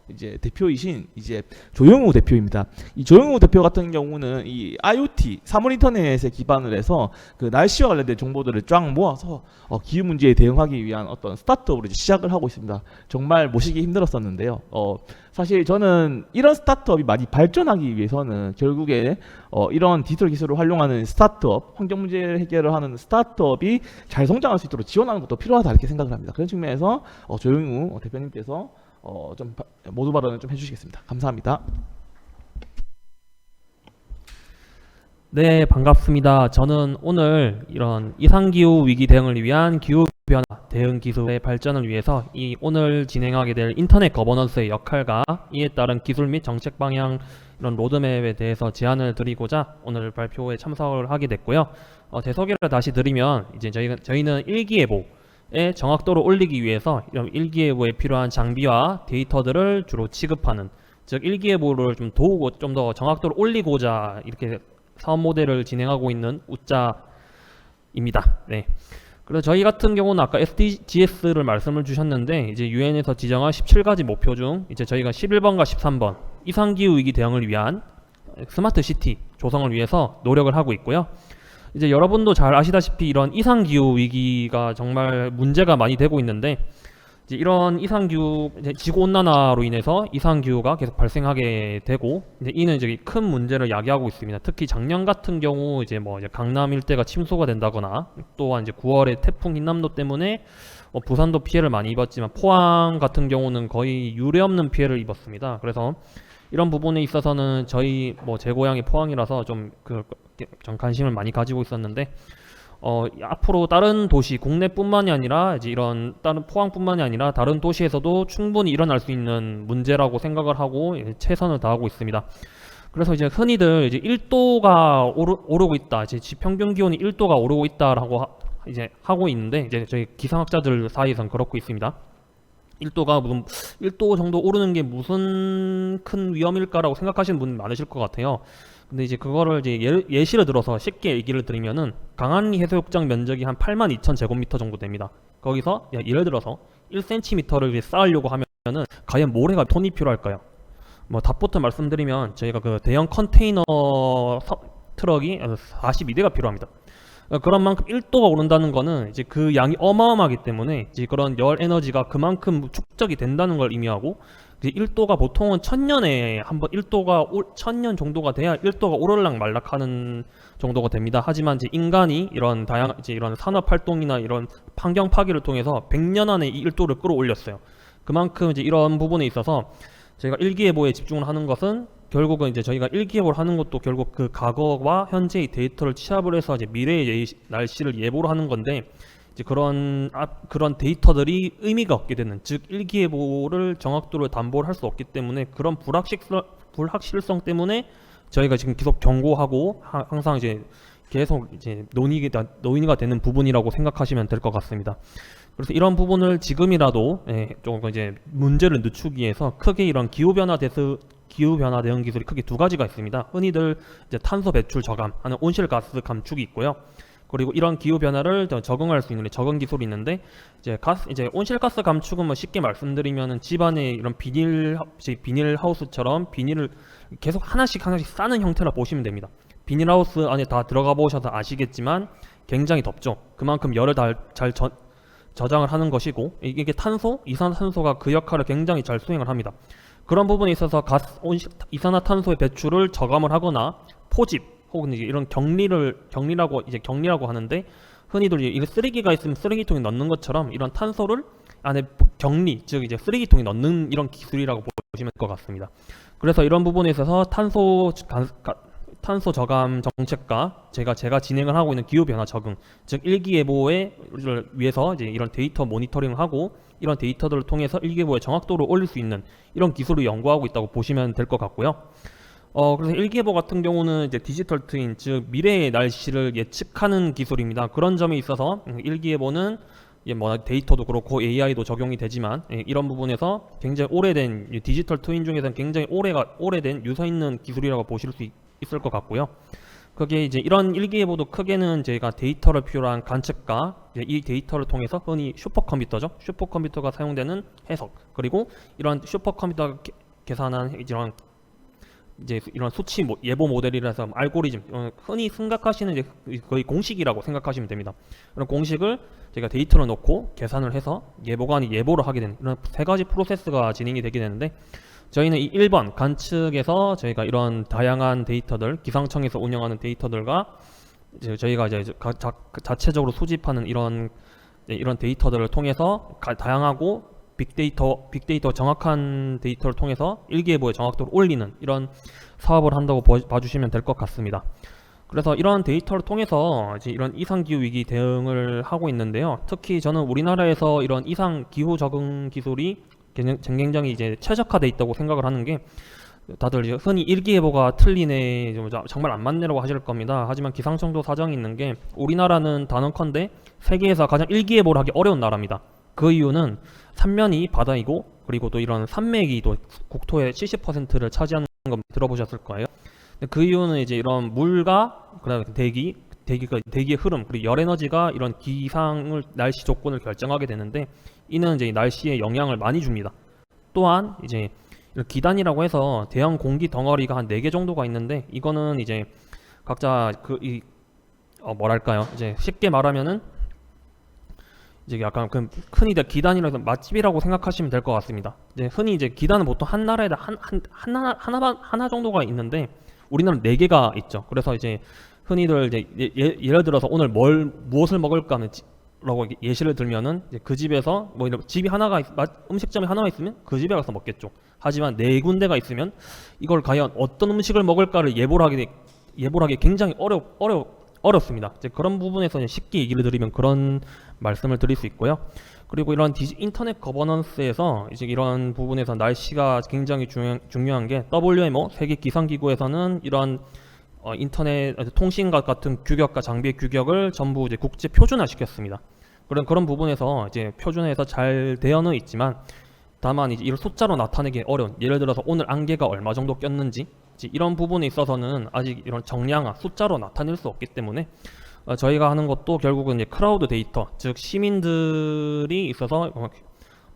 이제 대표이신 이제 조영우 대표입니다. 이 조영우 대표 같은 경우는 이 IoT 사물 인터넷에 기반을 해서 그 날씨와 관련된 정보들을 쫙 모아서 기후 문제에 대응하기 위한 어떤 스타트업으로 이제 시작을 하고 있습니다. 정말 모시기 힘들었었는데요. 사실 저는 이런 스타트업이 많이 발전하기 위해서는 결국에 이런 디지털 기술을 활용하는 스타트업, 환경 문제 해결을 하는 스타트업이 잘 성장할 수 있도록 지원하는 것도 필요하다 이렇게 생각을 합니다. 그런 측면에서 조영우 대표님께서 좀 모두 발언을 좀 해주시겠습니다. 감사합니다. 네, 반갑습니다. 저는 오늘 이런 이상기후 위기 대응을 위한 기후변화 대응 기술의 발전을 위해서 이 오늘 진행하게 될 인터넷 거버넌스의 역할과 이에 따른 기술 및 정책 방향 이런 로드맵에 대해서 제안을 드리고자 오늘 발표에 참석을 하게 됐고요. 제 소개를 다시 드리면 이제 저희는 일기예보의 정확도를 올리기 위해서 이런 일기예보에 필요한 장비와 데이터들을 주로 취급하는 즉 일기예보를 좀 도우고 좀 더 정확도를 올리고자 이렇게 사업 모델을 진행하고 있는 우짜입니다. 네. 그래서 저희 같은 경우는 아까 SDGs를 말씀을 주셨는데 이제 유엔에서 지정한 17가지 목표 중 이제 저희가 11번과 13번 이상기후 위기 대응을 위한 스마트 시티 조성을 위해서 노력을 하고 있고요. 이제 여러분도 잘 아시다시피 이런 이상기후 위기가 정말 문제가 많이 되고 있는데 이제 이런 이상기후 지구 온난화로 인해서 이상기후가 계속 발생하게 되고 이제 이는 이제 큰 문제를 야기하고 있습니다. 특히 작년 같은 경우 이제 이제 강남 일대가 침수가 된다거나 또한 이제 9월에 태풍 흰남노 때문에 부산도 피해를 많이 입었지만 포항 같은 경우는 거의 유례없는 피해를 입었습니다. 그래서 이런 부분에 있어서는 저희 제 고향이 포항이라서 좀 관심을 많이 가지고 있었는데 앞으로 다른 도시 국내뿐만이 아니라 이제 이런 다른 포항뿐만이 아니라 다른 도시에서도 충분히 일어날 수 있는 문제라고 생각을 하고 최선을 다하고 있습니다. 그래서 이제 흔히들 이제 1도가 오르고 있다, 이제 지평균 기온이 1도가 오르고 있다라고 이제 하고 있는데 이제 저희 기상학자들 사이에서는 그렇고 있습니다. 1도가 무슨 1도 정도 오르는 게 무슨 큰 위험일까라고 생각하시는 분 많으실 것 같아요. 근데 이제 그거를 이제 예시를 들어서 쉽게 얘기를 드리면은 강한리 해수욕장 면적이 한 82,000제곱미터 정도 됩니다. 거기서 예를 들어서 1cm를 쌓으려고 하면은 과연 모래가 톤이 필요할까요? 답부터 말씀드리면 저희가 그 대형 컨테이너 트럭이 42대가 필요합니다. 그런 만큼 1도가 오른다는 거는 이제 그 양이 어마어마하기 때문에 이제 그런 열 에너지가 그만큼 축적이 된다는 걸 의미하고 이제 1도가 보통은 1000년에 한번 1도가 1000년 정도가 돼야 1도가 오르락 말락하는 정도가 됩니다. 하지만 이제 인간이 이런 이제 이런 산업 활동이나 이런 환경 파괴를 통해서 100년 안에 이 1도를 끌어올렸어요. 그만큼 이제 이런 부분에 있어서 저희가 일기예보에 집중을 하는 것은 결국은 이제 저희가 일기예보를 하는 것도 결국 그 과거와 현재의 데이터를 취합을 해서 이제 미래의 날씨를 예보를 하는 건데 이제 그런 데이터들이 의미가 없게 되는, 즉 일기예보를 정확도를 담보를 할 수 없기 때문에 그런 불확실성 때문에 저희가 지금 계속 경고하고 항상 이제 계속 이제 논의가 되는 부분이라고 생각하시면 될 것 같습니다. 그래서 이런 부분을 지금이라도 조금 이제 문제를 늦추기 위해서 크게 이런 기후변화 대응 기술이 크게 두 가지가 있습니다. 흔히들 이제 탄소 배출 저감하는 온실가스 감축이 있고요. 그리고 이런 기후 변화를 적응할 수 있는 적응 기술이 있는데 이제 온실가스 감축은 뭐 쉽게 말씀드리면은 집안에 이런 비닐 하우스처럼 비닐을 계속 하나씩 싸는 형태라 보시면 됩니다. 비닐 하우스 안에 다 들어가 보셔서 아시겠지만 굉장히 덥죠. 그만큼 열을 잘 저장을 하는 것이고 이게 이산화탄소가 그 역할을 굉장히 잘 수행을 합니다. 그런 부분에 있어서 이산화탄소의 배출을 저감을 하거나 포집 혹은 이제 이런 격리라고 하는데 흔히들 이게 쓰레기가 있으면 쓰레기통에 넣는 것처럼 이런 탄소를 안에 격리, 즉 이제 쓰레기통에 넣는 이런 기술이라고 보시면 될 것 같습니다. 그래서 이런 부분에 있어서 탄소 저감 정책과 제가 진행을 하고 있는 기후 변화 적응, 즉 일기예보를 위해서 이제 이런 데이터 모니터링을 하고 이런 데이터들을 통해서 일기예보의 정확도를 올릴 수 있는 이런 기술을 연구하고 있다고 보시면 될 것 같고요. 그래서 일기예보 같은 경우는 이제 디지털 트윈, 즉 미래의 날씨를 예측하는 기술입니다. 그런 점에 있어서 일기예보는 뭐 데이터도 그렇고 AI도 적용이 되지만 이런 부분에서 굉장히 오래된 디지털 트윈 중에서는 굉장히 오래된 유서 있는 기술이라고 보실 수 있을 것 같고요. 그게 이제 이런 일기예보도 크게는 저희가 데이터를 필요로 한 관측과 이 데이터를 통해서 흔히 슈퍼컴퓨터가 사용되는 해석, 그리고 이런 슈퍼컴퓨터가 계산한 이런 수치 예보 모델이라서 알고리즘, 흔히 생각하시는 이제 거의 공식이라고 생각하시면 됩니다. 그런 공식을 저희가 데이터를 넣고 계산을 해서 예보가 아닌 예보를 하게 되는 이런 세 가지 프로세스가 진행이 되게 되는데, 저희는 이 1번 관측에서 저희가 이런 다양한 데이터들, 기상청에서 운영하는 데이터들과 저희가 이제 자체적으로 수집하는 이런 데이터들을 통해서 다양하고 빅데이터 정확한 데이터를 통해서 일기예보의 정확도를 올리는 이런 사업을 한다고 봐주시면 될 것 같습니다. 그래서 이런 데이터를 통해서 이제 이런 이상기후 위기 대응을 하고 있는데요. 특히 저는 우리나라에서 이런 이상기후 적응 기술이 굉장히 이제 최적화되어 있다고 생각을 하는 게, 다들 이제 흔히 일기예보가 틀리네, 정말 안 맞네라고 하실 겁니다. 하지만 기상청도 사정이 있는 게, 우리나라는 단언컨대 세계에서 가장 일기예보를 하기 어려운 나라입니다. 그 이유는 삼면이 바다이고, 그리고 또 이런 산맥이 또 국토의 70%를 차지하는 거 들어보셨을 거예요. 그 이유는 이제 이런 물과 그다음에 대기의 흐름, 그리고 열 에너지가 이런 날씨 조건을 결정하게 되는데, 이는 이제 날씨에 영향을 많이 줍니다. 또한 이제 기단이라고 해서 대형 공기 덩어리가 한 4개 정도가 있는데, 이거는 이제 각자 이제 쉽게 말하면은 이제 약간 흔히 기단이라고 해서 맛집이라고 생각하시면 될 것 같습니다. 이제 흔히 이제 기단은 보통 한 나라에 하나 정도가 있는데, 우리나라는 4개가 있죠. 그래서 이제 흔히들 이제 예를 들어서 오늘 무엇을 먹을까 라고 예시를 들면은, 이제 그 집에서 뭐 이런 집이 음식점이 하나가 있으면 그 집에 가서 먹겠죠. 하지만 4군데가 있으면 이걸 과연 어떤 음식을 먹을까를 예보를 하기 굉장히 어렵습니다. 이제 그런 부분에서 쉽게 얘기를 드리면 그런 말씀을 드릴 수 있고요. 그리고 이런 인터넷 거버넌스에서 이제 이런 부분에서 날씨가 굉장히 중요한 게, WMO 세계 기상기구에서는 이런 인터넷 통신과 같은 규격과 장비의 규격을 전부 이제 국제 표준화 시켰습니다. 그런 부분에서 이제 표준화해서 잘 되어는 있지만, 다만 이제 이걸 숫자로 나타내기 어려운, 예를 들어서 오늘 안개가 얼마 정도 꼈는지 이런 부분에 있어서는 아직 이런 정량화 숫자로 나타낼 수 없기 때문에 저희가 하는 것도 결국은 이제 크라우드 데이터, 즉 시민들이 있어서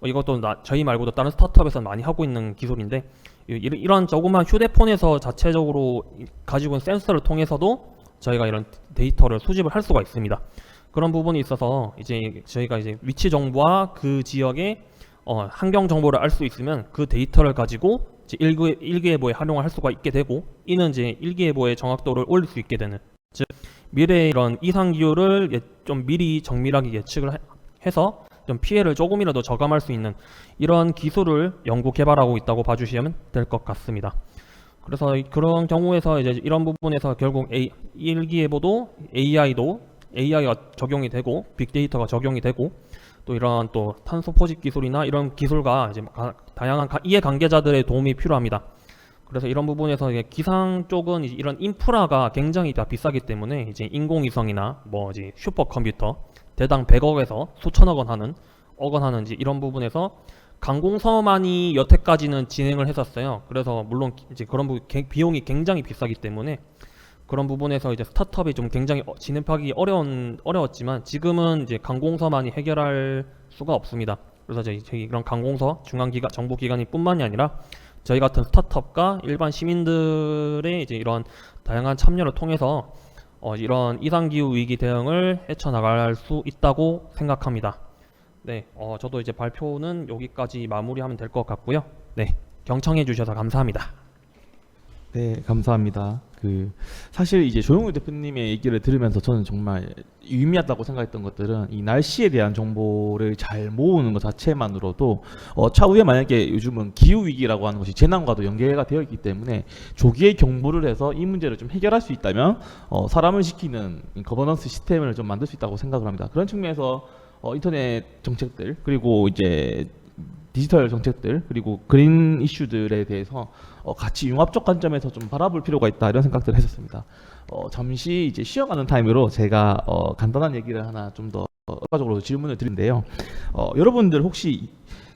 이것도 저희 말고도 다른 스타트업에서 많이 하고 있는 기술인데, 이런 조그만 휴대폰에서 자체적으로 가지고 있는 센서를 통해서도 저희가 이런 데이터를 수집을 할 수가 있습니다. 그런 부분이 있어서 이제 저희가 이제 위치 정보와 그 지역의 환경 정보를 알 수 있으면 그 데이터를 가지고 이제 일기예보에 활용을 할 수가 있게 되고, 이는 이제 일기예보의 정확도를 올릴 수 있게 되는, 즉 미래의 이런 이상기후를 좀 미리 정밀하게 예측을 해서 좀 피해를 조금이라도 저감할 수 있는 이런 기술을 연구 개발하고 있다고 봐주시면 될 것 같습니다. 그래서 그런 경우에서 이제 이런 부분에서 결국 일기예보도 AI가 적용이 되고 빅데이터가 적용이 되고, 또 이런 또 탄소 포집 기술이나 이런 기술과 이제 다양한 이해 관계자들의 도움이 필요합니다. 그래서 이런 부분에서 이제 기상 쪽은 이제 이런 인프라가 굉장히 다 비싸기 때문에 이제 인공위성이나 뭐 이제 슈퍼컴퓨터 대당 100억에서 수천억 원 하는 어긋나는지 이런 부분에서 관공서만이 여태까지는 진행을 했었어요. 그래서 물론 이제 그런 비용이 굉장히 비싸기 때문에 그런 부분에서 이제 스타트업이 좀 굉장히 진입하기 어려웠지만 지금은 이제 관공서만이 해결할 수가 없습니다. 그래서 저희 이런 관공서, 중앙기관, 정부기관이뿐만이 아니라 저희 같은 스타트업과 일반 시민들의 이제 이런 다양한 참여를 통해서 이런 이상기후 위기 대응을 헤쳐나갈 수 있다고 생각합니다. 네, 저도 이제 발표는 여기까지 마무리하면 될 것 같고요. 네, 경청해 주셔서 감사합니다. 네, 감사합니다. 사실 이제 조용우 대표님의 얘기를 들으면서 저는 정말 유의미하다고 생각했던 것들은 이 날씨에 대한 정보를 잘 모으는 것 자체만으로도 차후에 만약에 요즘은 기후 위기라고 하는 것이 재난과도 연계가 되어 있기 때문에 조기에 경보를 해서 이 문제를 좀 해결할 수 있다면 사람을 지키는 거버넌스 시스템을 좀 만들 수 있다고 생각을 합니다. 그런 측면에서 인터넷 정책들 그리고 이제 디지털 정책들 그리고 그린 이슈들에 대해서 같이 융합적 관점에서 좀 바라볼 필요가 있다 이런 생각들을 했었습니다. 잠시 이제 쉬어가는 타임으로 제가 간단한 얘기를 하나 좀 더 추가적으로 질문을 드린데요. 여러분들 혹시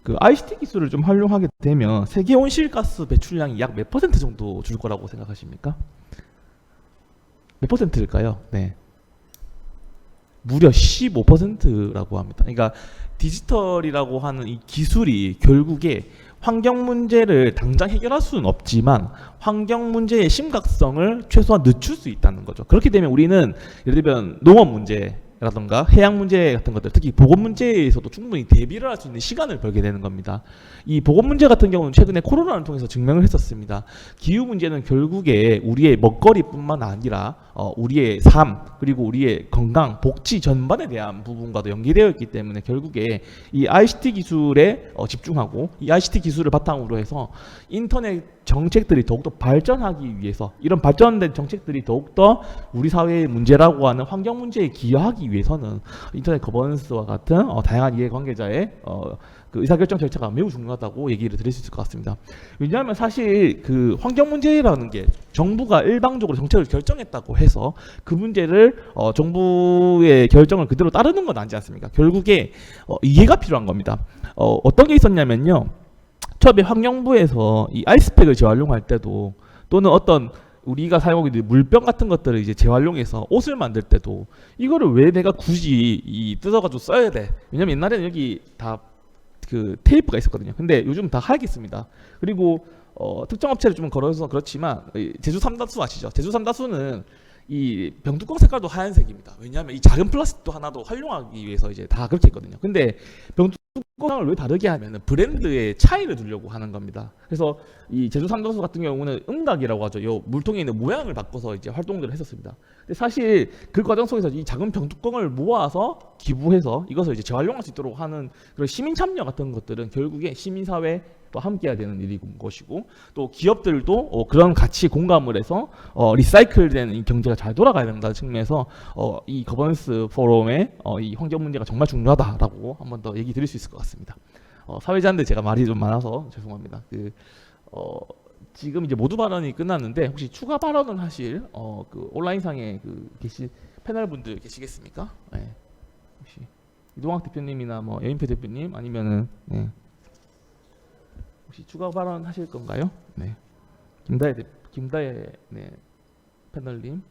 그 ICT 기술을 좀 활용하게 되면 세계 온실가스 배출량이 약 몇 퍼센트 정도 줄 거라고 생각하십니까? 몇 퍼센트일까요? 네. 무려 15%라고 합니다. 그러니까 디지털이라고 하는 이 기술이 결국에 환경 문제를 당장 해결할 수는 없지만 환경 문제의 심각성을 최소한 늦출 수 있다는 거죠. 그렇기 때문에 우리는 예를 들면 농업 문제라던가 해양 문제 같은 것들, 특히 보건 문제에서도 충분히 대비를 할 수 있는 시간을 벌게 되는 겁니다. 이 보건 문제 같은 경우는 최근에 코로나를 통해서 증명을 했었습니다. 기후 문제는 결국에 우리의 먹거리뿐만 아니라 우리의 삶 그리고 우리의 건강, 복지 전반에 대한 부분과도 연계되어 있기 때문에 결국에 이 ICT 기술에 집중하고 이 ICT 기술을 바탕으로 해서 인터넷 정책들이 더욱더 발전하기 위해서 이런 발전된 정책들이 더욱더 우리 사회의 문제라고 하는 환경 문제에 기여하기 위해서는 인터넷 거버넌스와 같은 다양한 이해관계자의 그 의사결정 절차가 매우 중요하다고 얘기를 드릴 수 있을 것 같습니다. 왜냐하면 사실 그 환경 문제라는 게 정부가 일방적으로 정책을 결정했다고 해서 그 문제를 정부의 결정을 그대로 따르는 건 아니지 않습니까? 결국에 이해가 필요한 겁니다. 어떤 게 있었냐면요. 처음에 환경부에서 이 아이스팩을 재활용할 때도 또는 어떤 우리가 사용하고 있는 물병 같은 것들을 이제 재활용해서 옷을 만들 때도 이거를 왜 내가 굳이 뜯어가지고 써야 돼? 왜냐면 옛날에는 여기 다 그 테이프가 있었거든요. 근데 요즘 다 하얗게 씁니다. 그리고 특정 업체를 좀 걸어서 그렇지만 제주 삼다수 아시죠? 제주 삼다수는 이 병뚜껑 색깔도 하얀색입니다. 왜냐하면 이 작은 플라스틱도 하나도 활용하기 위해서 이제 다 그렇게 했거든요. 근데 병뚜껑을 왜 다르게 하면은 브랜드의 차이를 두려고 하는 겁니다. 그래서 이 제주 삼다수 같은 경우는 음각이라고 하죠. 요 물통에 있는 모양을 바꿔서 이제 활동들을 했었습니다. 근데 사실 그 과정 속에서 이 작은 병뚜껑을 모아서 기부해서 이것을 이제 재활용할 수 있도록 하는 그런 시민 참여 같은 것들은 결국에 시민사회 또 함께해야 되는 일인 것이고 또 기업들도 그런 가치에 공감을 해서 리사이클되는 이 경제가 잘 돌아가야 된다는 측면에서 이 거버넌스 포럼의 이 환경 문제가 정말 중요하다라고 한 번 더 얘기 드릴 수 있을 것 같습니다. 사회자인데 제가 말이 좀 많아서 죄송합니다. 지금 이제 모두 발언이 끝났는데 혹시 추가 발언을 하실 그 온라인상에 그 패널 분들 계시겠습니까? 네. 혹시 이동학 대표님이나 뭐 여인표 대표님 아니면은 네. 혹시 추가 발언 하실 건가요? 네. 김다혜 네. 패널님.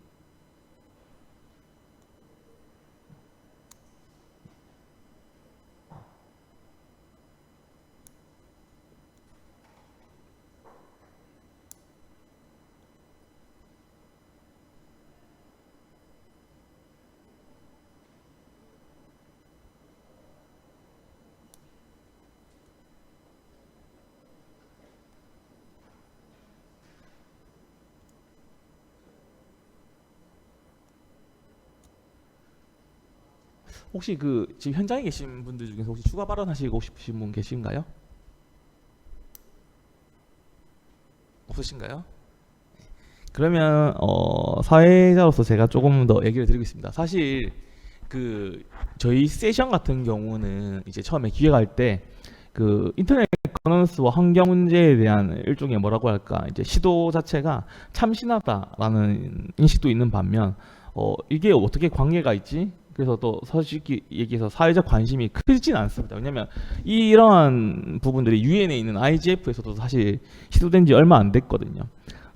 혹시 지금 현장에 계신 분들 중에서 혹시 추가 발언하시고 싶으신 분 계신가요? 없으신가요? 그러면 사회자로서 제가 조금 더 얘기를 드리겠습니다. 사실 저희 세션 같은 경우는 이제 처음에 기획할 때 인터넷 거버넌스와 환경 문제에 대한 일종의 뭐라고 할까 이제 시도 자체가 참신하다라는 인식도 있는 반면 이게 어떻게 관계가 있지? 그래서 또 솔직히 얘기해서 사회적 관심이 크진 않습니다. 왜냐면 이러한 부분들이 유엔에 있는 IGF에서도 사실 시도된 지 얼마 안 됐거든요.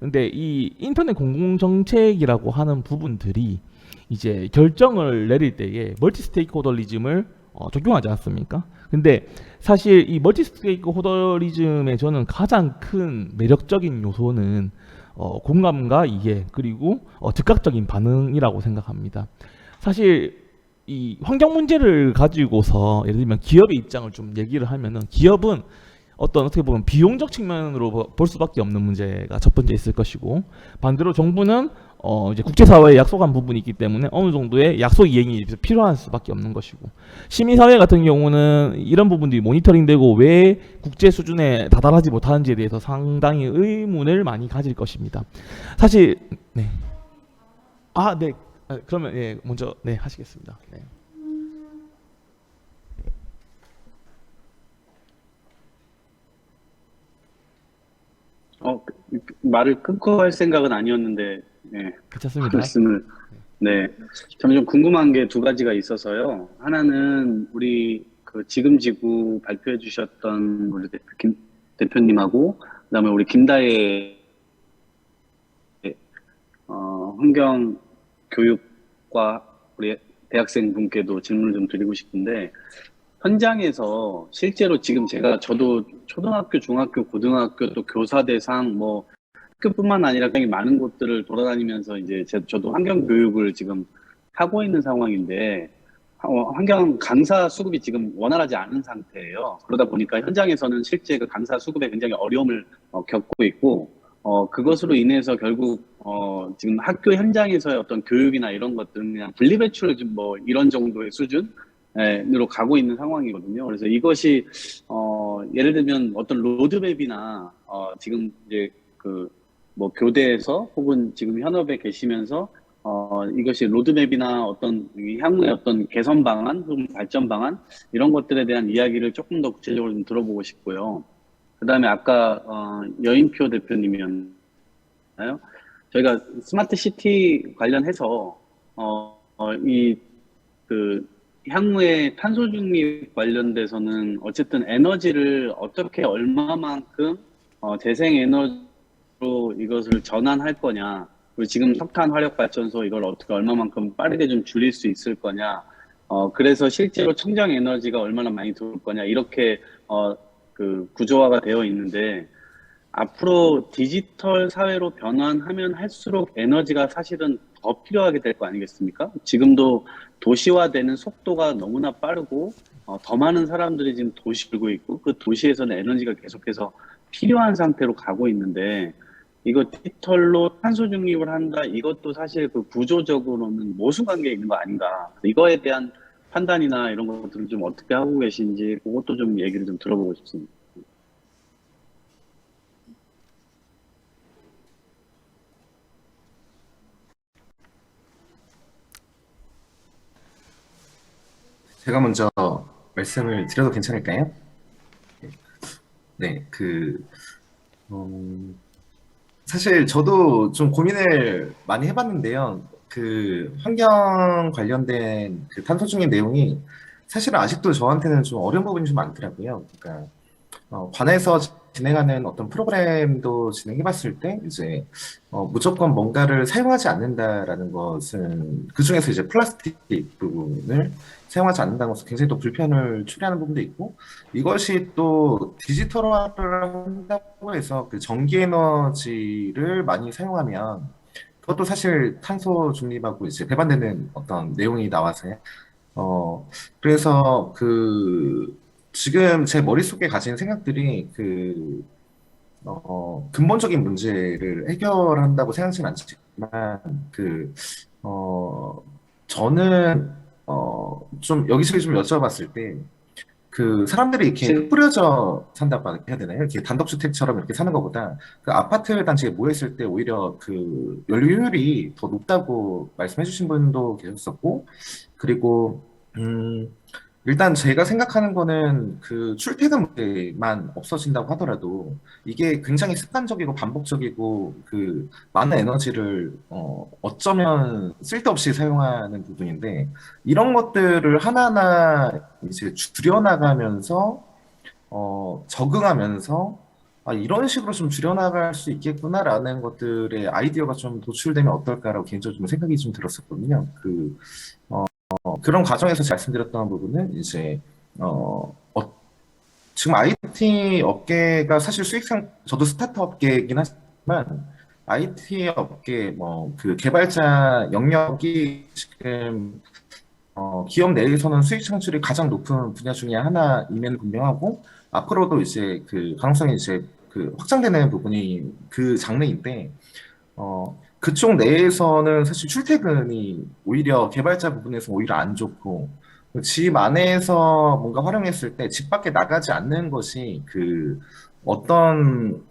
근데 이 인터넷 공공정책이라고 하는 부분들이 이제 결정을 내릴 때에 멀티 스테이크홀더리즘을 적용하지 않습니까? 근데 사실 이 멀티 스테이크홀더리즘의 저는 가장 큰 매력적인 요소는 공감과 이해 그리고 즉각적인 반응이라고 생각합니다. 사실 이 환경 문제를 가지고서 예를 들면 기업의 입장을 좀 얘기를 하면은 기업은 어떻게 보면 비용적 측면으로 볼 수밖에 없는 문제가 첫 번째 있을 것이고 반대로 정부는 이제 국제사회에 약속한 부분이 있기 때문에 어느 정도의 약속 이행이 필요할 수밖에 없는 것이고 시민사회 같은 경우는 이런 부분들이 모니터링되고 왜 국제 수준에 다다르지 못하는지에 대해서 상당히 의문을 많이 가질 것입니다. 사실 네. 네. 그러면 예, 먼저 네 하시겠습니다. 네. 말을 끊고 할 생각은 아니었는데, 네, 괜찮습니다. 말씀을, 네. 저는 좀 궁금한 게 두 가지가 있어서요. 하나는 우리 그 지금 지구 발표해 주셨던 우리 김 대표님하고, 그다음에 우리 김다혜 환경 교육과 우리 대학생 분께도 질문을 좀 드리고 싶은데, 현장에서 실제로 지금 저도 초등학교, 중학교, 고등학교 또 교사 대상 뭐 학교뿐만 아니라 굉장히 많은 곳들을 돌아다니면서 이제 저도 환경 교육을 지금 하고 있는 상황인데 환경 강사 수급이 지금 원활하지 않은 상태예요. 그러다 보니까 현장에서는 실제 그 강사 수급에 굉장히 어려움을 겪고 있고 그것으로 인해서 결국 지금 학교 현장에서의 어떤 교육이나 이런 것들은 그냥 분리배출 좀 뭐 이런 정도의 수준 으로 가고 있는 상황이거든요. 그래서 이것이 예를 들면 어떤 로드맵이나 지금 이제 그 뭐 교대에서 혹은 지금 현업에 계시면서 이것이 로드맵이나 어떤 향후의 어떤 개선 방안 혹은 발전 방안 이런 것들에 대한 이야기를 조금 더 구체적으로 좀 들어보고 싶고요. 그다음에 아까 여인표 대표님이었나요? 저희가 스마트 시티 관련해서 향후에 탄소 중립 관련돼서는 어쨌든 에너지를 어떻게 얼마만큼 재생 에너지로 이것을 전환할 거냐, 그리고 지금 석탄 화력 발전소 이걸 어떻게 얼마만큼 빠르게 좀 줄일 수 있을 거냐, 그래서 실제로 청정 에너지가 얼마나 많이 들어올 거냐 이렇게 그 구조화가 되어 있는데 앞으로 디지털 사회로 변환하면 할수록 에너지가 사실은 더 필요하게 될 거 아니겠습니까? 지금도 도시화되는 속도가 너무나 빠르고 더 많은 사람들이 지금 도시 들고 있고 그 도시에서는 에너지가 계속해서 필요한 상태로 가고 있는데 이거 디지털로 탄소 중립을 한다 이것도 사실 그 구조적으로는 모순관계에 있는 거 아닌가 이거에 대한 판단이나 이런 것들을 좀 어떻게 하고 계신지 그것도 좀 얘기를 좀 들어보고 싶습니다. 제가 먼저 말씀을 드려도 괜찮을까요? 네, 사실 저도 좀 고민을 많이 해봤는데요. 그 환경 관련된 그 탄소 중립 내용이 사실은 아직도 저한테는 좀 어려운 부분이 좀 많더라고요. 그러니까 관에서 진행하는 어떤 프로그램도 진행해봤을 때 이제 무조건 뭔가를 사용하지 않는다라는 것은 그 중에서 이제 플라스틱 부분을 사용하지 않는다는 것은 굉장히 또 불편을 초래하는 부분도 있고 이것이 또 디지털화를 한다고 해서 그 전기 에너지를 많이 사용하면 그것도 사실 탄소 중립하고 이제 배반되는 어떤 내용이 나와서요. 그래서 지금 제 머릿속에 가진 생각들이 근본적인 문제를 해결한다고 생각하지는 않지만, 저는, 좀 여기저기 좀 여쭤봤을 때, 사람들이 이렇게 뿌려져 산다고 해야 되나요? 이렇게 단독주택처럼 이렇게 사는 것보다 그 아파트 단지에 모여있을 때 오히려 그 연료율이 더 높다고 말씀해 주신 분도 계셨었고, 그리고, 일단 제가 생각하는 거는 그 출퇴근 문제만 없어진다고 하더라도 이게 굉장히 습관적이고 반복적이고 그 많은 에너지를 어쩌면 쓸데없이 사용하는 부분인데 이런 것들을 하나하나 이제 줄여나가면서 적응하면서 아, 이런 식으로 좀 줄여나갈 수 있겠구나라는 것들의 아이디어가 좀 도출되면 어떨까라고 개인적으로 좀 생각이 좀 들었었거든요. 그런 과정에서 제가 말씀드렸던 부분은 이제 지금 IT 업계가 사실 수익성 저도 스타트업 업계이긴 하지만 IT 업계 뭐 그 개발자 영역이 지금 기업 내에서는 수익 창출이 가장 높은 분야 중에 하나임에는 분명하고 앞으로도 이제 그 가능성이 이제 그 확장되는 부분이 그 장르인데 그쪽 내에서는 사실 출퇴근이 오히려 개발자 부분에서 오히려 안 좋고 집 안에서 뭔가 활용했을 때 집 밖에 나가지 않는 것이 그 어떤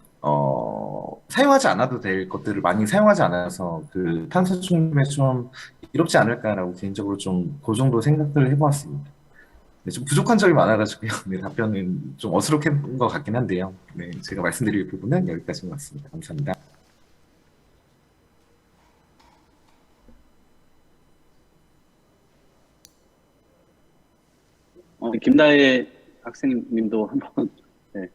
사용하지 않아도 될 것들을 많이 사용하지 않아서 그 탄소 중립에 좀 이롭지 않을까라고 개인적으로 좀 그 정도 생각들을 해보았습니다. 네, 좀 부족한 점이 많아가지고요. 네, 답변은 좀 어수룩한 것 같긴 한데요. 네, 제가 말씀드릴 부분은 여기까지인 것 같습니다. 감사합니다. 김다혜 학생님도 한번 네.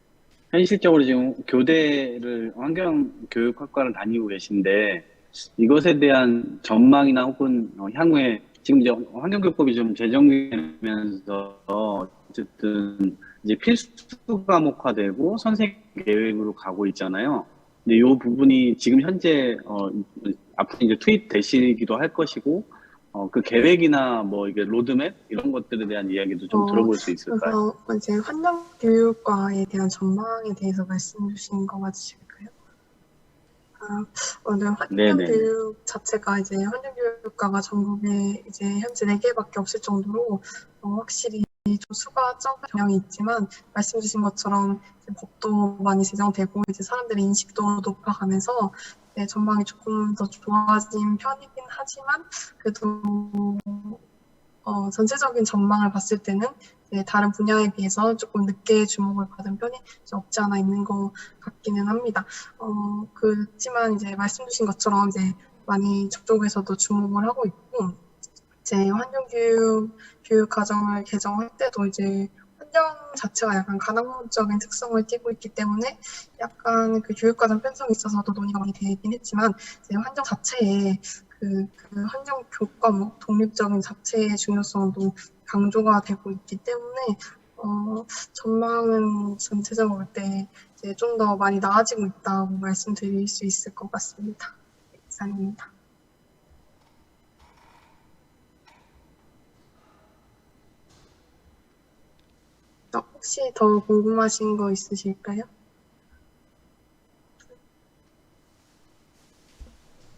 현실적으로 지금 교대를 환경교육학과를 다니고 계신데 이것에 대한 전망이나 혹은 향후에 지금 이제 환경교육법이 좀 제정되면서 어쨌든 이제 필수 과목화되고 선생 계획으로 가고 있잖아요. 근데 이 부분이 지금 현재 앞으로 이제 투입되시기도 할 것이고 그 계획이나 뭐 이게 로드맵 이런 것들에 대한 이야기도 좀 들어볼 수 있을까요? 그래서 이제 환경교육과에 대한 전망에 대해서 말씀 주신 거 맞으실까요? 네, 네네. 환경교육 자체가 이제 환경교육과가 전국에 이제 현재 4개밖에 없을 정도로 확실히 좀 수가 적은 경향이 있지만 말씀 주신 것처럼 이제 법도 많이 제정되고 이제 사람들의 인식도 높아가면서 네, 전망이 조금 더 좋아진 편이긴 하지만 그래도 전체적인 전망을 봤을 때는 이제 다른 분야에 비해서 조금 늦게 주목을 받은 편이 없지 않아 있는 것 같기는 합니다. 그렇지만 이제 말씀 주신 것처럼 이제 많이 저쪽에서도 주목을 하고 있고 이제 교육 과정을 개정할 때도 이제 환경 자체가 약간 가당적인 특성을 띠고 있기 때문에 약간 그 교육과정 편성에 있어서도 논의가 많이 되긴 했지만 이제 환경 자체에 그 환경 교과목 독립적인 자체의 중요성도 강조가 되고 있기 때문에 전망은 전체적으로 볼 때 이제 좀 더 많이 나아지고 있다고 말씀드릴 수 있을 것 같습니다. 이상입니다. 혹시 더 궁금하신 거 있으실까요?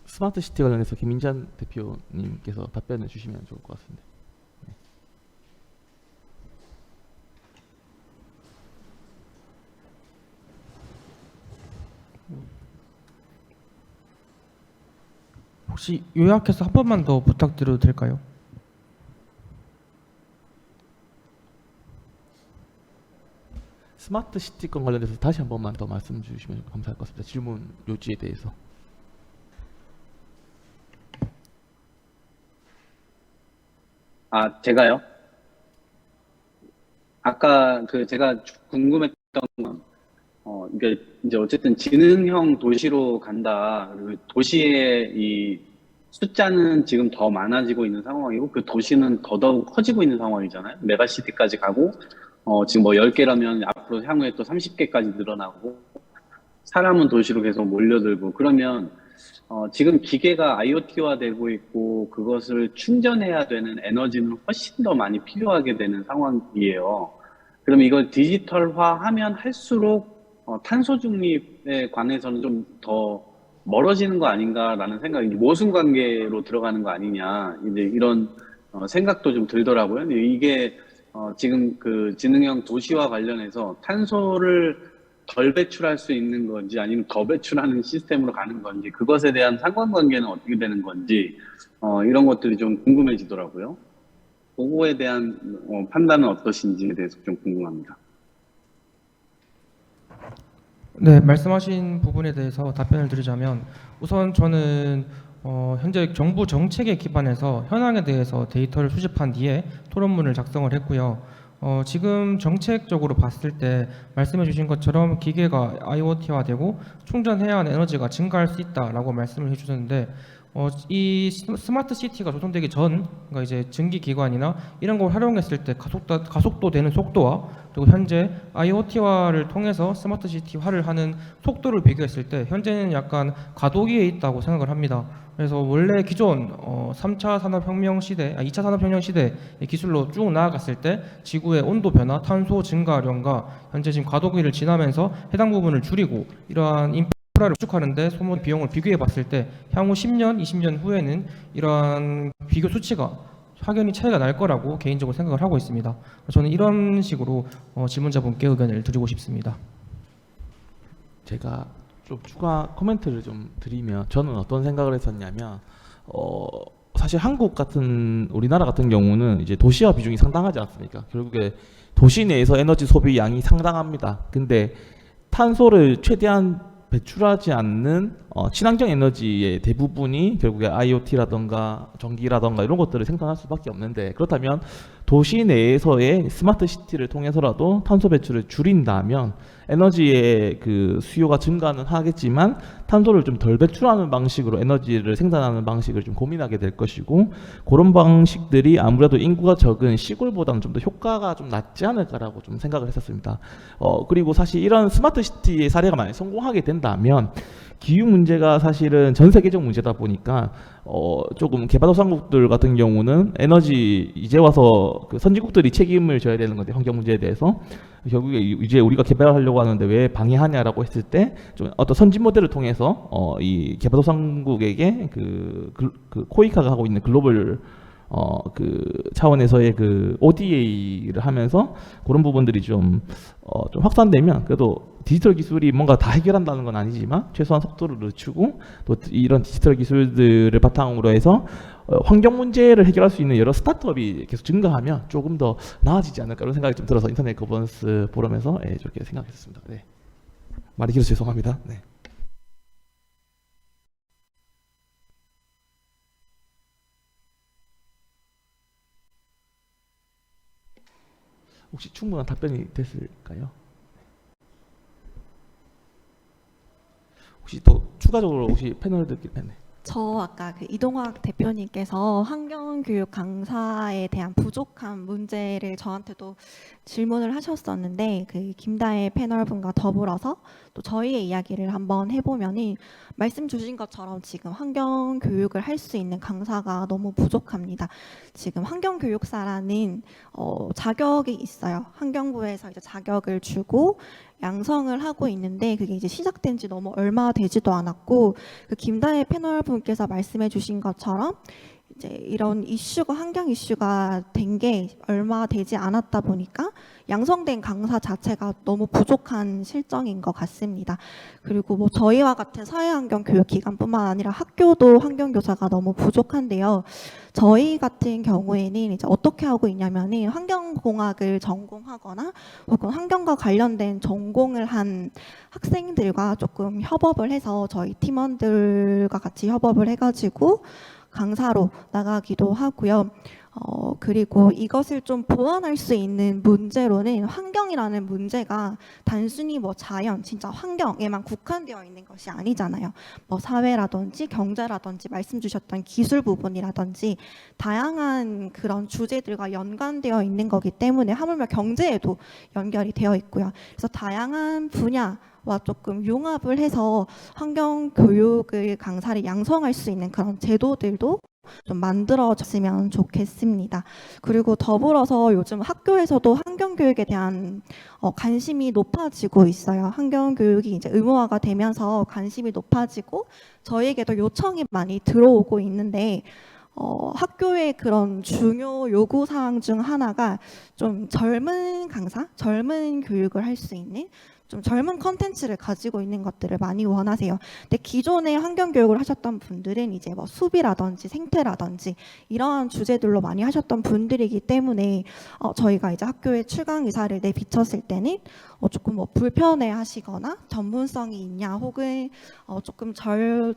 스마트 시티 관련해서 김민찬 대표님께서 답변을 주시면 좋을 것 같습니다. 네. 혹시 요약해서 한 번만 더 부탁드려도 될까요? 스마트 시티권 관련해서 다시 한 번만 더 말씀 주시면 감사할 것 같습니다. 질문 요지에 대해서. 제가요? 아까 제가 궁금했던 건, 그러니까 이제 어쨌든 지능형 도시로 간다. 그리고 도시의 이 숫자는 지금 더 많아지고 있는 상황이고, 그 도시는 더더욱 커지고 있는 상황이잖아요. 메가시티까지 가고, 지금 뭐 10개라면 앞으로 향후에 또 30개까지 늘어나고, 사람은 도시로 계속 몰려들고, 그러면 지금 기계가 IoT화 되고 있고 그것을 충전해야 되는 에너지는 훨씬 더 많이 필요하게 되는 상황이에요. 그럼 이걸 디지털화하면 할수록 탄소 중립에 관해서는 좀 더 멀어지는 거 아닌가라는 생각이 모순 관계로 들어가는 거 아니냐 이제 이런 생각도 좀 들더라고요. 근데 이게 지금 그 지능형 도시와 관련해서 탄소를 덜 배출할 수 있는 건지 아니면 더 배출하는 시스템으로 가는 건지 그것에 대한 상관관계는 어떻게 되는 건지 이런 것들이 좀 궁금해지더라고요. 그거에 대한 판단은 어떠신지에 대해서 좀 궁금합니다. 네, 말씀하신 부분에 대해서 답변을 드리자면 우선 저는 현재 정부 정책에 기반해서 현황에 대해서 데이터를 수집한 뒤에 토론문을 작성을 했고요. 지금 정책적으로 봤을 때 말씀해 주신 것처럼 기계가 IoT화되고 충전해야 하는 에너지가 증가할 수 있다라고 말씀을 해주셨는데 이 스마트 시티가 조성되기 전, 그러니까 이제 증기 기관이나 이런 걸 활용했을 때 가속도 되는 속도와 그리고 현재 IoT화를 통해서 스마트 시티화를 하는 속도를 비교했을 때 현재는 약간 과도기에 있다고 생각을 합니다. 그래서 원래 기존 3차 산업혁명 시대, 2차 산업혁명 시대의 기술로 쭉 나아갔을 때 지구의 온도 변화, 탄소 증가량과 현재 지금 과도기를 지나면서 해당 부분을 줄이고 이러한 인프라를 구축하는데 소모 비용을 비교해 봤을 때 향후 10년, 20년 후에는 이러한 비교 수치가 확연히 차이가 날 거라고 개인적으로 생각을 하고 있습니다. 저는 이런 식으로 질문자분께 의견을 드리고 싶습니다. 제가 좀 추가 코멘트를 좀 드리면 저는 어떤 생각을 했었냐면 사실 한국 같은 우리나라 같은 경우는 이제 도시화 비중이 상당하지 않습니까? 결국에 도시 내에서 에너지 소비 양이 상당합니다. 근데 탄소를 최대한 배출하지 않는 친환경 에너지의 대부분이 결국에 IoT라던가 전기라던가 이런 것들을 생산할 수밖에 없는데, 그렇다면 도시 내에서의 스마트 시티를 통해서라도 탄소 배출을 줄인다면 에너지의 그 수요가 증가는 하겠지만 탄소를 좀 덜 배출하는 방식으로 에너지를 생산하는 방식을 좀 고민하게 될 것이고, 그런 방식들이 아무래도 인구가 적은 시골보다는 좀 더 효과가 좀 낫지 않을까라고 좀 생각을 했었습니다. 그리고 사실 이런 스마트 시티의 사례가 만약 성공하게 된다면 기후 문제가 사실은 전 세계적 문제다 보니까 조금 개발도상국들 같은 경우는 에너지 이제 와서 그 선진국들이 책임을 져야 되는 건데, 환경 문제에 대해서 결국에 이제 우리가 개발하려고 하는데 왜 방해하냐라고 했을 때 좀 어떤 선진 모델을 통해서 이 개발도상국에게 그 코이카가 하고 있는 글로벌 그 차원에서의 그 ODA를 하면서 그런 부분들이 좀 확산되면, 그래도 디지털 기술이 뭔가 다 해결한다는 건 아니지만 최소한 속도를 늦추고 또 이런 디지털 기술들을 바탕으로 해서 환경 문제를 해결할 수 있는 여러 스타트업이 계속 증가하면 조금 더 나아지지 않을까 이런 생각이 좀 들어서 인터넷 거버넌스 포럼에서 저렇게 생각했습니다. 네. 말이 길어서 죄송합니다. 네. 혹시 충분한 답변이 됐을까요? 혹시 더 추가적으로 혹시 패널들끼리 저 아까 그 이동학 대표님께서 환경교육 강사에 대한 부족한 문제를 저한테도 질문을 하셨었는데, 그 김다혜 패널분과 더불어서 또 저희의 이야기를 한번 해보면은 말씀 주신 것처럼 지금 환경교육을 할 수 있는 강사가 너무 부족합니다. 지금 환경교육사라는 자격이 있어요. 환경부에서 이제 자격을 주고 양성을 하고 있는데 그게 이제 시작된 지 너무 얼마 되지도 않았고, 그 김다혜 패널분께서 말씀해 주신 것처럼 이제 이런 이슈가 환경 이슈가 된 게 얼마 되지 않았다 보니까 양성된 강사 자체가 너무 부족한 실정인 것 같습니다. 그리고 뭐 저희와 같은 사회환경교육기관뿐만 아니라 학교도 환경교사가 너무 부족한데요. 저희 같은 경우에는 이제 어떻게 하고 있냐면은 환경공학을 전공하거나 혹은 환경과 관련된 전공을 한 학생들과 조금 협업을 해서 저희 팀원들과 같이 협업을 해가지고 강사로 나가기도 하고요. 그리고 이것을 좀 보완할 수 있는 문제로는 환경이라는 문제가 단순히 뭐 자연, 진짜 환경에만 국한되어 있는 것이 아니잖아요. 뭐 사회라든지 경제라든지 말씀 주셨던 기술 부분이라든지 다양한 그런 주제들과 연관되어 있는 거기 때문에 하물며 경제에도 연결이 되어 있고요. 그래서 다양한 분야와 조금 융합을 해서 환경 교육을 강사를 양성할 수 있는 그런 제도들도 좀 만들어졌으면 좋겠습니다. 그리고 더불어서 요즘 학교에서도 환경교육에 대한 관심이 높아지고 있어요. 환경교육이 이제 의무화가 되면서 관심이 높아지고 저희에게도 요청이 많이 들어오고 있는데 학교의 그런 중요 요구사항 중 하나가 좀 젊은 강사, 젊은 교육을 할 수 있는 좀 젊은 컨텐츠를 가지고 있는 것들을 많이 원하세요. 근데 기존에 환경 교육을 하셨던 분들은 이제 뭐 수비라든지 생태라든지 이러한 주제들로 많이 하셨던 분들이기 때문에 저희가 이제 학교에 출강 의사를 내비쳤을 때는 조금 뭐 불편해하시거나 전문성이 있냐, 혹은 조금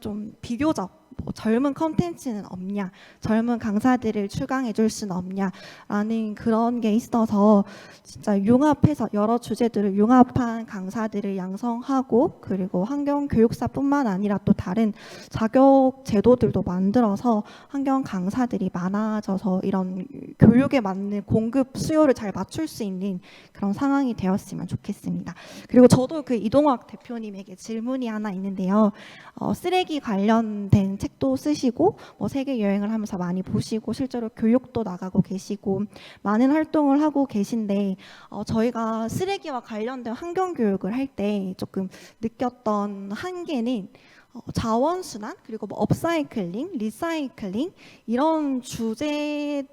좀 비교적 뭐 젊은 컨텐츠는 없냐, 젊은 강사들을 출강해 줄 수는 없냐라는 그런 게 있어서 진짜 융합해서 여러 주제들을 융합한 강사들을 양성하고, 그리고 환경 교육사뿐만 아니라 또 다른 자격 제도들도 만들어서 환경 강사들이 많아져서 이런 교육에 맞는 공급 수요를 잘 맞출 수 있는 그런 상황이 되었으면 좋겠습니다. 그리고 저도 그 이동학 대표님에게 질문이 하나 있는데요. 쓰레기 관련된 책도 쓰시고 뭐 세계 여행을 하면서 많이 보시고 실제로 교육도 나가고 계시고 많은 활동을 하고 계신데, 저희가 쓰레기와 관련된 환경 교육을 할 때 조금 느꼈던 한계는 자원순환, 그리고 뭐 업사이클링, 리사이클링 이런 주제들로밖에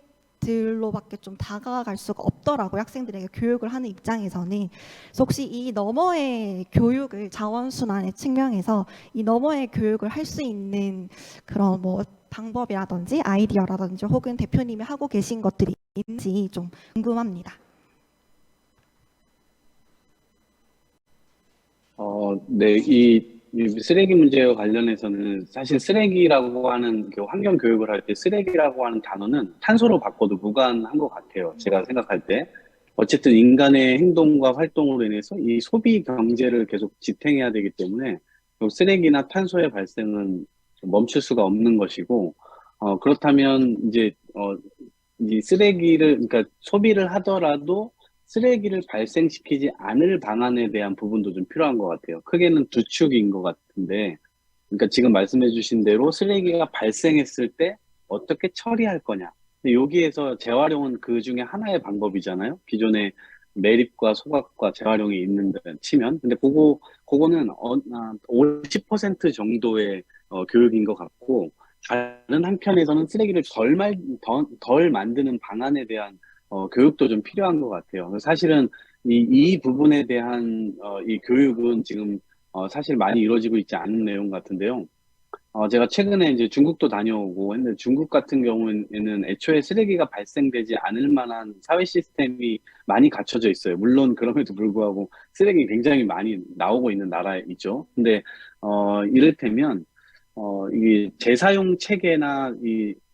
좀 다가갈 수가 없더라고요. 학생들에게 교육을 하는 입장에서는. 그래서 혹시 이 너머의 교육을, 자원순환의 측면에서 이 너머의 교육을 할 수 있는 그런 뭐 방법이라든지 아이디어라든지 혹은 대표님이 하고 계신 것들이 있는지 좀 궁금합니다. 네, 이 쓰레기 문제와 관련해서는 사실 쓰레기라고 하는 그 환경 교육을 할 때 쓰레기라고 하는 단어는 탄소로 바꿔도 무관한 것 같아요. 제가 생각할 때. 어쨌든 인간의 행동과 활동으로 인해서 이 소비 경제를 계속 지탱해야 되기 때문에 그 쓰레기나 탄소의 발생은 멈출 수가 없는 것이고, 그렇다면 이 쓰레기를, 그러니까 소비를 하더라도 쓰레기를 발생시키지 않을 방안에 대한 부분도 좀 필요한 것 같아요. 크게는 두 축인 것 같은데, 그러니까 지금 말씀해 주신 대로 쓰레기가 발생했을 때 어떻게 처리할 거냐. 근데 여기에서 재활용은 그 중에 하나의 방법이잖아요. 기존에 매립과 소각과 재활용이 있는데 치면. 근데 그거는 50% 정도의 교육인 것 같고, 다른 한편에서는 쓰레기를 덜 만드는 방안에 대한 교육도 좀 필요한 것 같아요. 사실은 이 부분에 대한 이 교육은 지금 사실 많이 이루어지고 있지 않은 내용 같은데요. 제가 최근에 이제 중국도 다녀오고 했는데 중국 같은 경우에는 애초에 쓰레기가 발생되지 않을 만한 사회 시스템이 많이 갖춰져 있어요. 물론 그럼에도 불구하고 쓰레기 굉장히 많이 나오고 있는 나라이죠. 근데 이를테면 이 재사용 체계나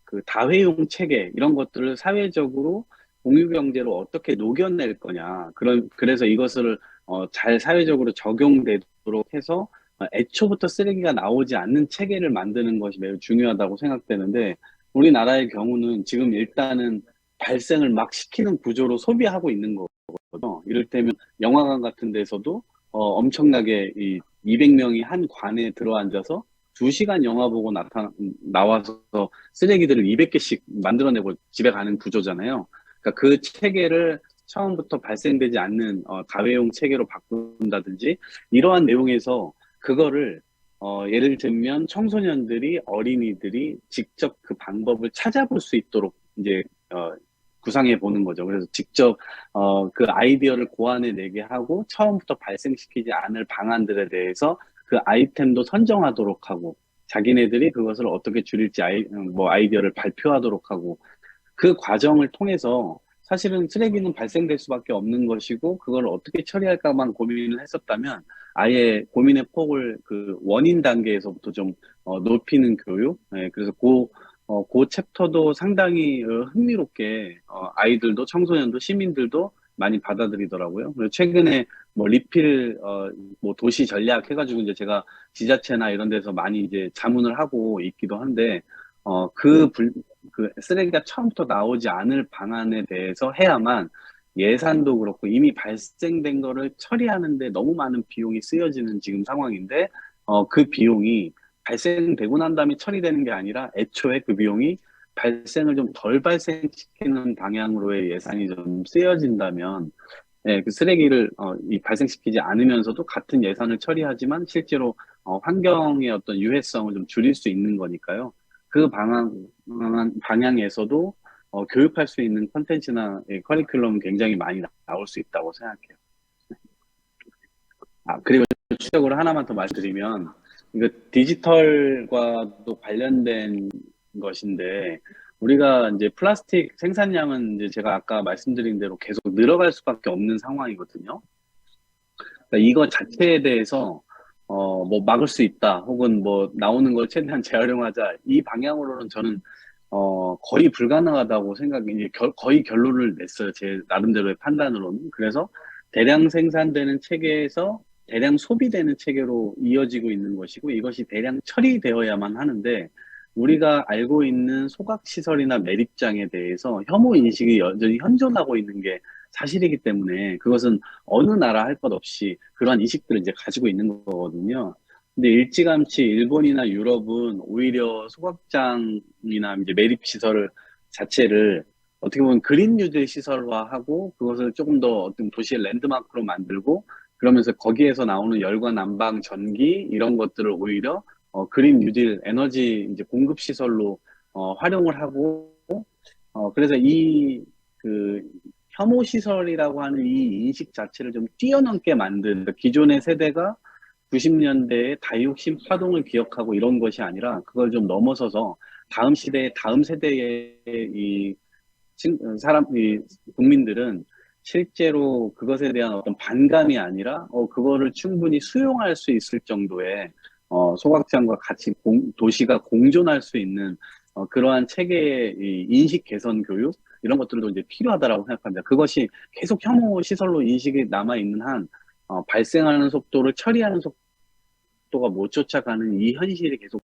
그 다회용 체계 이런 것들을 사회적으로 공유 경제로 어떻게 녹여낼 거냐. 그래서 이것을 잘 사회적으로 적용되도록 해서 애초부터 쓰레기가 나오지 않는 체계를 만드는 것이 매우 중요하다고 생각되는데, 우리나라의 경우는 지금 일단은 발생을 막 시키는 구조로 소비하고 있는 거거든요. 이를테면 영화관 같은 데서도 엄청나게 이 200명이 한 관에 들어앉아서 2시간 영화 보고 나와서 쓰레기들을 200개씩 만들어내고 집에 가는 구조잖아요. 그러니까 그 체계를 처음부터 발생되지 않는 다회용 체계로 바꾼다든지 이러한 내용에서 그거를 예를 들면 청소년들이, 어린이들이 직접 그 방법을 찾아볼 수 있도록 이제 구상해 보는 거죠. 그래서 직접 그 아이디어를 고안해내게 하고 처음부터 발생시키지 않을 방안들에 대해서 그 아이템도 선정하도록 하고, 자기네들이 그것을 어떻게 줄일지 아이디어를 발표하도록 하고, 그 과정을 통해서 사실은 쓰레기는 발생될 수밖에 없는 것이고 그걸 어떻게 처리할까만 고민을 했었다면 아예 고민의 폭을 그 원인 단계에서부터 좀 높이는 교육. 네, 그래서 그 챕터도 상당히 흥미롭게 아이들도 청소년도 시민들도 많이 받아들이더라고요. 그리고 최근에 뭐 리필 뭐 도시 전략 해가지고 이제 제가 지자체나 이런 데서 많이 이제 자문을 하고 있기도 한데 그 쓰레기가 처음부터 나오지 않을 방안에 대해서 해야만 예산도 그렇고 이미 발생된 거를 처리하는데 너무 많은 비용이 쓰여지는 지금 상황인데 그 비용이 발생되고 난 다음에 처리되는 게 아니라 애초에 그 비용이 발생을 좀 덜 발생시키는 방향으로의 예산이 좀 쓰여진다면 그 쓰레기를 발생시키지 않으면서도 같은 예산을 처리하지만 실제로 환경의 어떤 유해성을 좀 줄일 수 있는 거니까요. 그 방향에서도 교육할 수 있는 콘텐츠나 커리큘럼은 굉장히 많이 나올 수 있다고 생각해요. 그리고 추적으로 하나만 더 말씀드리면, 이거 디지털과도 관련된 것인데, 우리가 이제 플라스틱 생산량은 이제 제가 아까 말씀드린 대로 계속 늘어갈 수밖에 없는 상황이거든요. 그러니까 이거 자체에 대해서 뭐 막을 수 있다, 혹은 뭐 나오는 걸 최대한 재활용하자, 이 방향으로는 저는 거의 불가능하다고 이제 거의 결론을 냈어요. 제 나름대로의 판단으로는. 그래서 대량 생산되는 체계에서 대량 소비되는 체계로 이어지고 있는 것이고, 이것이 대량 처리되어야만 하는데, 우리가 알고 있는 소각시설이나 매립장에 대해서 혐오 인식이 여전히 현존하고 있는 게 사실이기 때문에, 그것은 어느 나라 할 것 없이 그러한 인식들을 이제 가지고 있는 거거든요. 근데 일찌감치 일본이나 유럽은 오히려 소각장이나 이제 매립시설 자체를 어떻게 보면 그린 뉴딜 시설화하고, 그것을 조금 더 어떤 도시의 랜드마크로 만들고, 그러면서 거기에서 나오는 열과 난방, 전기 이런 것들을 오히려 그린 뉴딜 에너지 이제 공급 시설로 활용을 하고, 그래서 이 그 혐오 시설이라고 하는 이 인식 자체를 좀 뛰어넘게 만든, 기존의 세대가 90년대의 다육신 파동을 기억하고 이런 것이 아니라, 그걸 좀 넘어서서 다음 시대의 다음 세대의 이 국민들은 실제로 그것에 대한 어떤 반감이 아니라 그거를 충분히 수용할 수 있을 정도의 소각장과 같이 도시가 공존할 수 있는 그러한 체계의 이 인식 개선 교육, 이런 것들도 이제 필요하다라고 생각합니다. 그것이 계속 혐오 시설로 인식이 남아 있는 한 발생하는 속도를 처리하는 속도가 못 쫓아가는 이 현실이 계속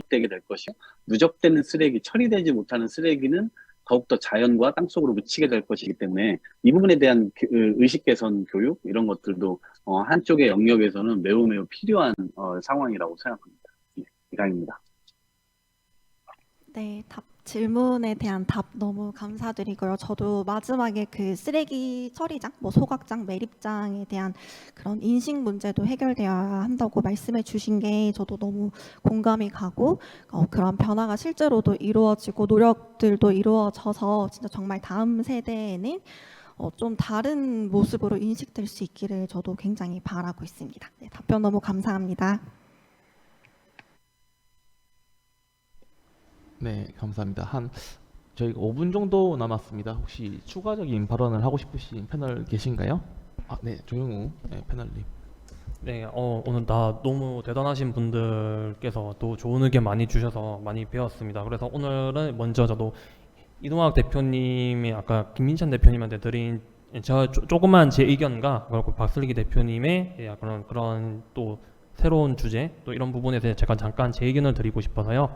되게 될 것이고, 누적되는 쓰레기, 처리되지 못하는 쓰레기는 더욱더 자연과 땅속으로 묻히게 될 것이기 때문에, 이 부분에 대한 의식 개선 교육, 이런 것들도 한쪽의 영역에서는 매우 매우 필요한 상황이라고 생각합니다. 네, 이상입니다. 네, 질문에 대한 답 너무 감사드리고요. 저도 마지막에 그 쓰레기 처리장, 뭐 소각장, 매립장에 대한 그런 인식 문제도 해결되어야 한다고 말씀해 주신 게 저도 너무 공감이 가고, 그런 변화가 실제로도 이루어지고 노력들도 이루어져서 진짜 정말 다음 세대에는 좀 다른 모습으로 인식될 수 있기를 저도 굉장히 바라고 있습니다. 네, 답변 너무 감사합니다. 네, 감사합니다. 저희가 5분 정도 남았습니다. 혹시 추가적인 발언을 하고 싶으신 패널 계신가요? 네, 조영우 패널님. 네, 오늘 다 너무 대단하신 분들께서 또 좋은 의견 많이 주셔서 많이 배웠습니다. 그래서 오늘은 먼저 저도 이동학 대표님이 아까 김민찬 대표님한테 드린 조그만 제 의견과 그리고 박슬기 대표님의 그런 또 새로운 주제, 또 이런 부분에 대해서 제가 잠깐 제 의견을 드리고 싶어서요.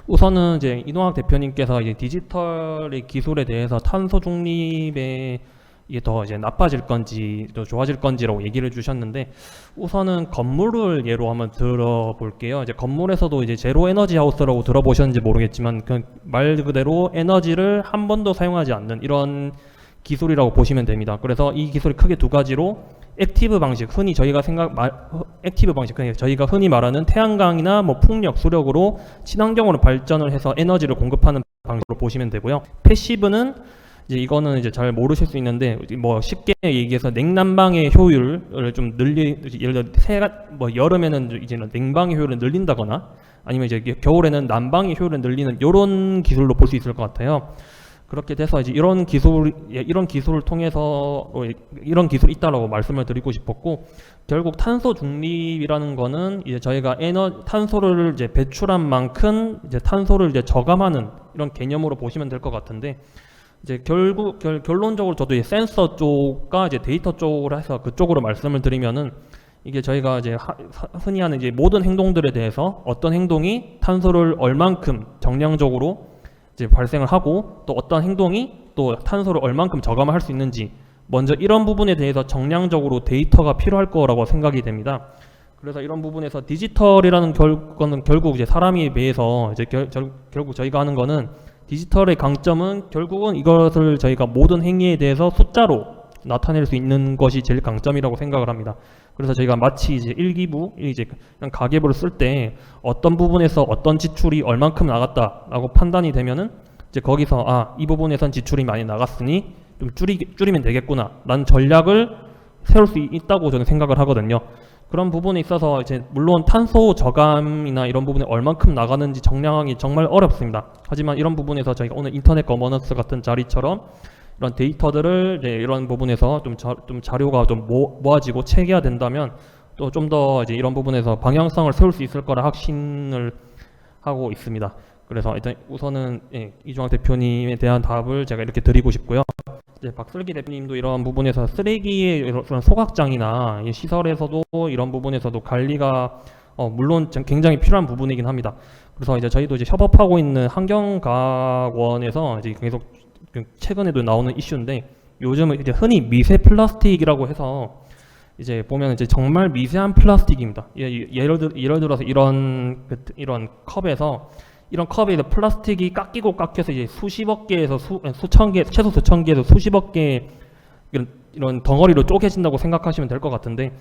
우선은 이제 이동학 대표님께서 이제 디지털의 기술에 대해서 탄소 중립에 이게 더 이제 나빠질 건지 더 좋아질 건지라고 얘기를 주셨는데, 우선은 건물을 예로 한번 들어볼게요. 이제 건물에서도 이제 제로 에너지 하우스라고 들어보셨는지 모르겠지만, 그 말 그대로 에너지를 한 번도 사용하지 않는 이런 기술이라고 보시면 됩니다. 그래서 이 기술이 크게 두 가지로, 액티브 방식, 액티브 방식, 그러니까 저희가 흔히 말하는 태양광이나 뭐 풍력, 수력으로 친환경으로 발전을 해서 에너지를 공급하는 방식으로 보시면 되고요. 패시브는 이제 이거는 이제 잘 모르실 수 있는데, 뭐 쉽게 얘기해서 냉난방의 효율을 좀 예를 들어 여름에는 이제는 냉방의 효율을 늘린다거나, 아니면 이제 겨울에는 난방의 효율을 늘리는 이런 기술로 볼 수 있을 것 같아요. 그렇게 돼서 이제 이런 기술을 통해서 이런 기술이 있다라고 말씀을 드리고 싶었고, 결국 탄소 중립이라는 거는 이제 저희가 탄소를 이제 배출한 만큼 이제 탄소를 이제 저감하는 이런 개념으로 보시면 될 것 같은데, 이제 결국 결론적으로 저도 이제 센서 쪽과 이제 데이터 쪽으로 해서 그쪽으로 말씀을 드리면은, 이게 저희가 이제 흔히 하는 이제 모든 행동들에 대해서 어떤 행동이 탄소를 얼만큼 정량적으로 이제 발생을 하고, 또 어떤 행동이 또 탄소를 얼만큼 저감할 수 있는지, 먼저 이런 부분에 대해서 정량적으로 데이터가 필요할 거라고 생각이 됩니다. 그래서 이런 부분에서 디지털이라는 거는 결국 이제 사람에 비해서 이제 결국 저희가 하는 거는, 디지털의 강점은 결국은 이것을 저희가 모든 행위에 대해서 숫자로 나타낼 수 있는 것이 제일 강점이라고 생각을 합니다. 그래서 저희가 마치 이제 일기부, 이제 그냥 가계부를 쓸 때 어떤 부분에서 어떤 지출이 얼만큼 나갔다라고 판단이 되면은, 이제 거기서 이 부분에선 지출이 많이 나갔으니 좀 줄이면 되겠구나 라는 전략을 세울 수 있다고 저는 생각을 하거든요. 그런 부분에 있어서 이제 물론 탄소 저감이나 이런 부분에 얼만큼 나가는지 정량하기 정말 어렵습니다. 하지만 이런 부분에서 저희가 오늘 인터넷 거버넌스 같은 자리처럼 이런 데이터들을 이제 이런 부분에서 좀 자료가 좀 모아지고 체계화된다면 또 좀 더 이제 이런 부분에서 방향성을 세울 수 있을 거라 확신을 하고 있습니다. 그래서 일단 우선은 이종학 대표님에 대한 답을 제가 이렇게 드리고 싶고요. 이제 박슬기 대표님도 이런 부분에서 쓰레기의 이런 소각장이나 이 시설에서도 이런 부분에서도 관리가 물론 굉장히 필요한 부분이긴 합니다. 그래서 이제 저희도 이제 협업하고 있는 환경과학원에서 이제 계속 최근에도 나오는 이슈인데 요즘은 이제 흔히 미세 플라스틱이라고 해서 이제 보면 이제 정말 미세한 플라스틱입니다. 예를 들어서 이런 컵에서 이런 컵에 이제 플라스틱이 깎이고 깎여서 이제 수십억 개에서 수천 개, 최소 수천 개에서 수십억 개 이런 덩어리로 쪼개진다고 생각하시면 될 것 같은데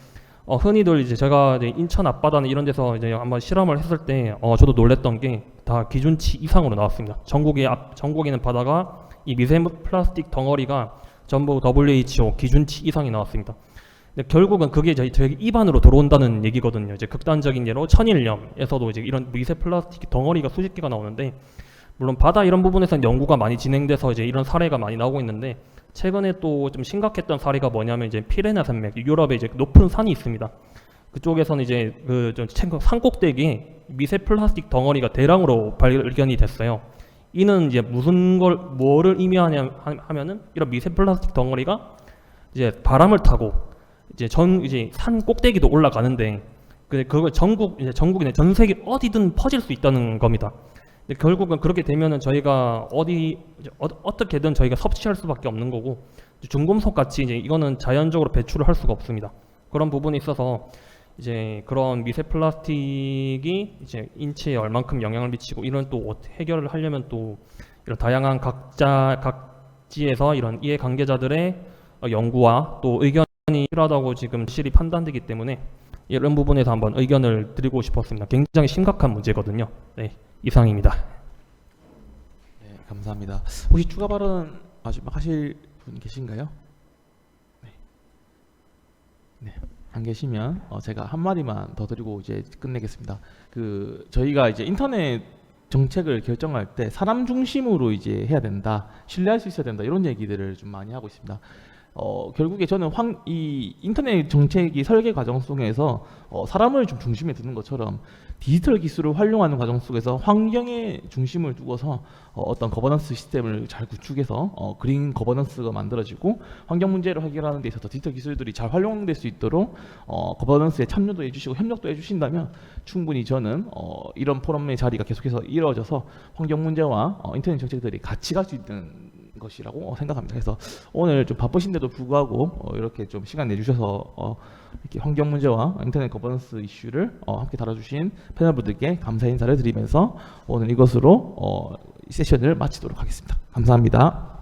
흔히들 이제 제가 이제 인천 앞바다나 이런 데서 이제 한번 실험을 했을 때 저도 놀랬던 게 다 기준치 이상으로 나왔습니다. 전국에 있는 바다가 이 미세 플라스틱 덩어리가 전부 WHO 기준치 이상이 나왔습니다. 근데 결국은 그게 저희 입안으로 들어온다는 얘기거든요. 이제 극단적인 예로 천일염에서도 이제 이런 미세 플라스틱 덩어리가 수십 개가 나오는데 물론 바다 이런 부분에서는 연구가 많이 진행돼서 이제 이런 사례가 많이 나오고 있는데 최근에 또 좀 심각했던 사례가 뭐냐면 이제 피레네 산맥 유럽에 이제 높은 산이 있습니다. 그쪽에서는 이제 산 꼭대기에 미세 플라스틱 덩어리가 대량으로 발견이 됐어요. 이는 이제 뭐를 의미하냐 하면은 이런 미세 플라스틱 덩어리가 이제 바람을 타고 이제 산 꼭대기도 올라가는데 그걸 전국이나 전 세계 어디든 퍼질 수 있다는 겁니다. 근데 결국은 그렇게 되면은 저희가 어떻게든 저희가 섭취할 수밖에 없는 거고 중금속 같이 이제 이거는 자연적으로 배출을 할 수가 없습니다. 그런 부분에 있어서 이제 그런 미세 플라스틱이 이제 인체에 얼만큼 영향을 미치고 이런 또 해결을 하려면 또 이런 다양한 각지에서 이런 이해 관계자들의 연구와 또 의견이 필요하다고 지금 실이 판단되기 때문에 이런 부분에서 한번 의견을 드리고 싶었습니다. 굉장히 심각한 문제거든요. 네, 이상입니다. 네, 감사합니다. 혹시 추가 발언 마지막 하실 분 계신가요? 네, 안 계시면 제가 한 마디만 더 드리고 이제 끝내겠습니다. 저희가 이제 인터넷 정책을 결정할 때 사람 중심으로 이제 해야 된다, 신뢰할 수 있어야 된다 이런 얘기들을 좀 많이 하고 있습니다. 결국에 저는 이 인터넷 정책이 설계 과정 속에서 사람을 좀 중심에 두는 것처럼 디지털 기술을 활용하는 과정 속에서 환경에 중심을 두고서 어떤 거버넌스 시스템을 잘 구축해서 그린 거버넌스가 만들어지고 환경 문제를 해결하는 데 있어서 디지털 기술들이 잘 활용될 수 있도록 거버넌스에 참여도 해주시고 협력도 해주신다면 충분히 저는 이런 포럼의 자리가 계속해서 이루어져서 환경 문제와 인터넷 정책들이 같이 갈 수 있는 것이라고 생각합니다. 그래서 오늘 좀 바쁘신데도 불구하고 이렇게 좀 시간 내주셔서 이렇게 환경 문제와 인터넷 거버넌스 이슈를 함께 다뤄주신 패널분들께 감사 인사를 드리면서 오늘 이것으로 세션을 마치도록 하겠습니다. 감사합니다.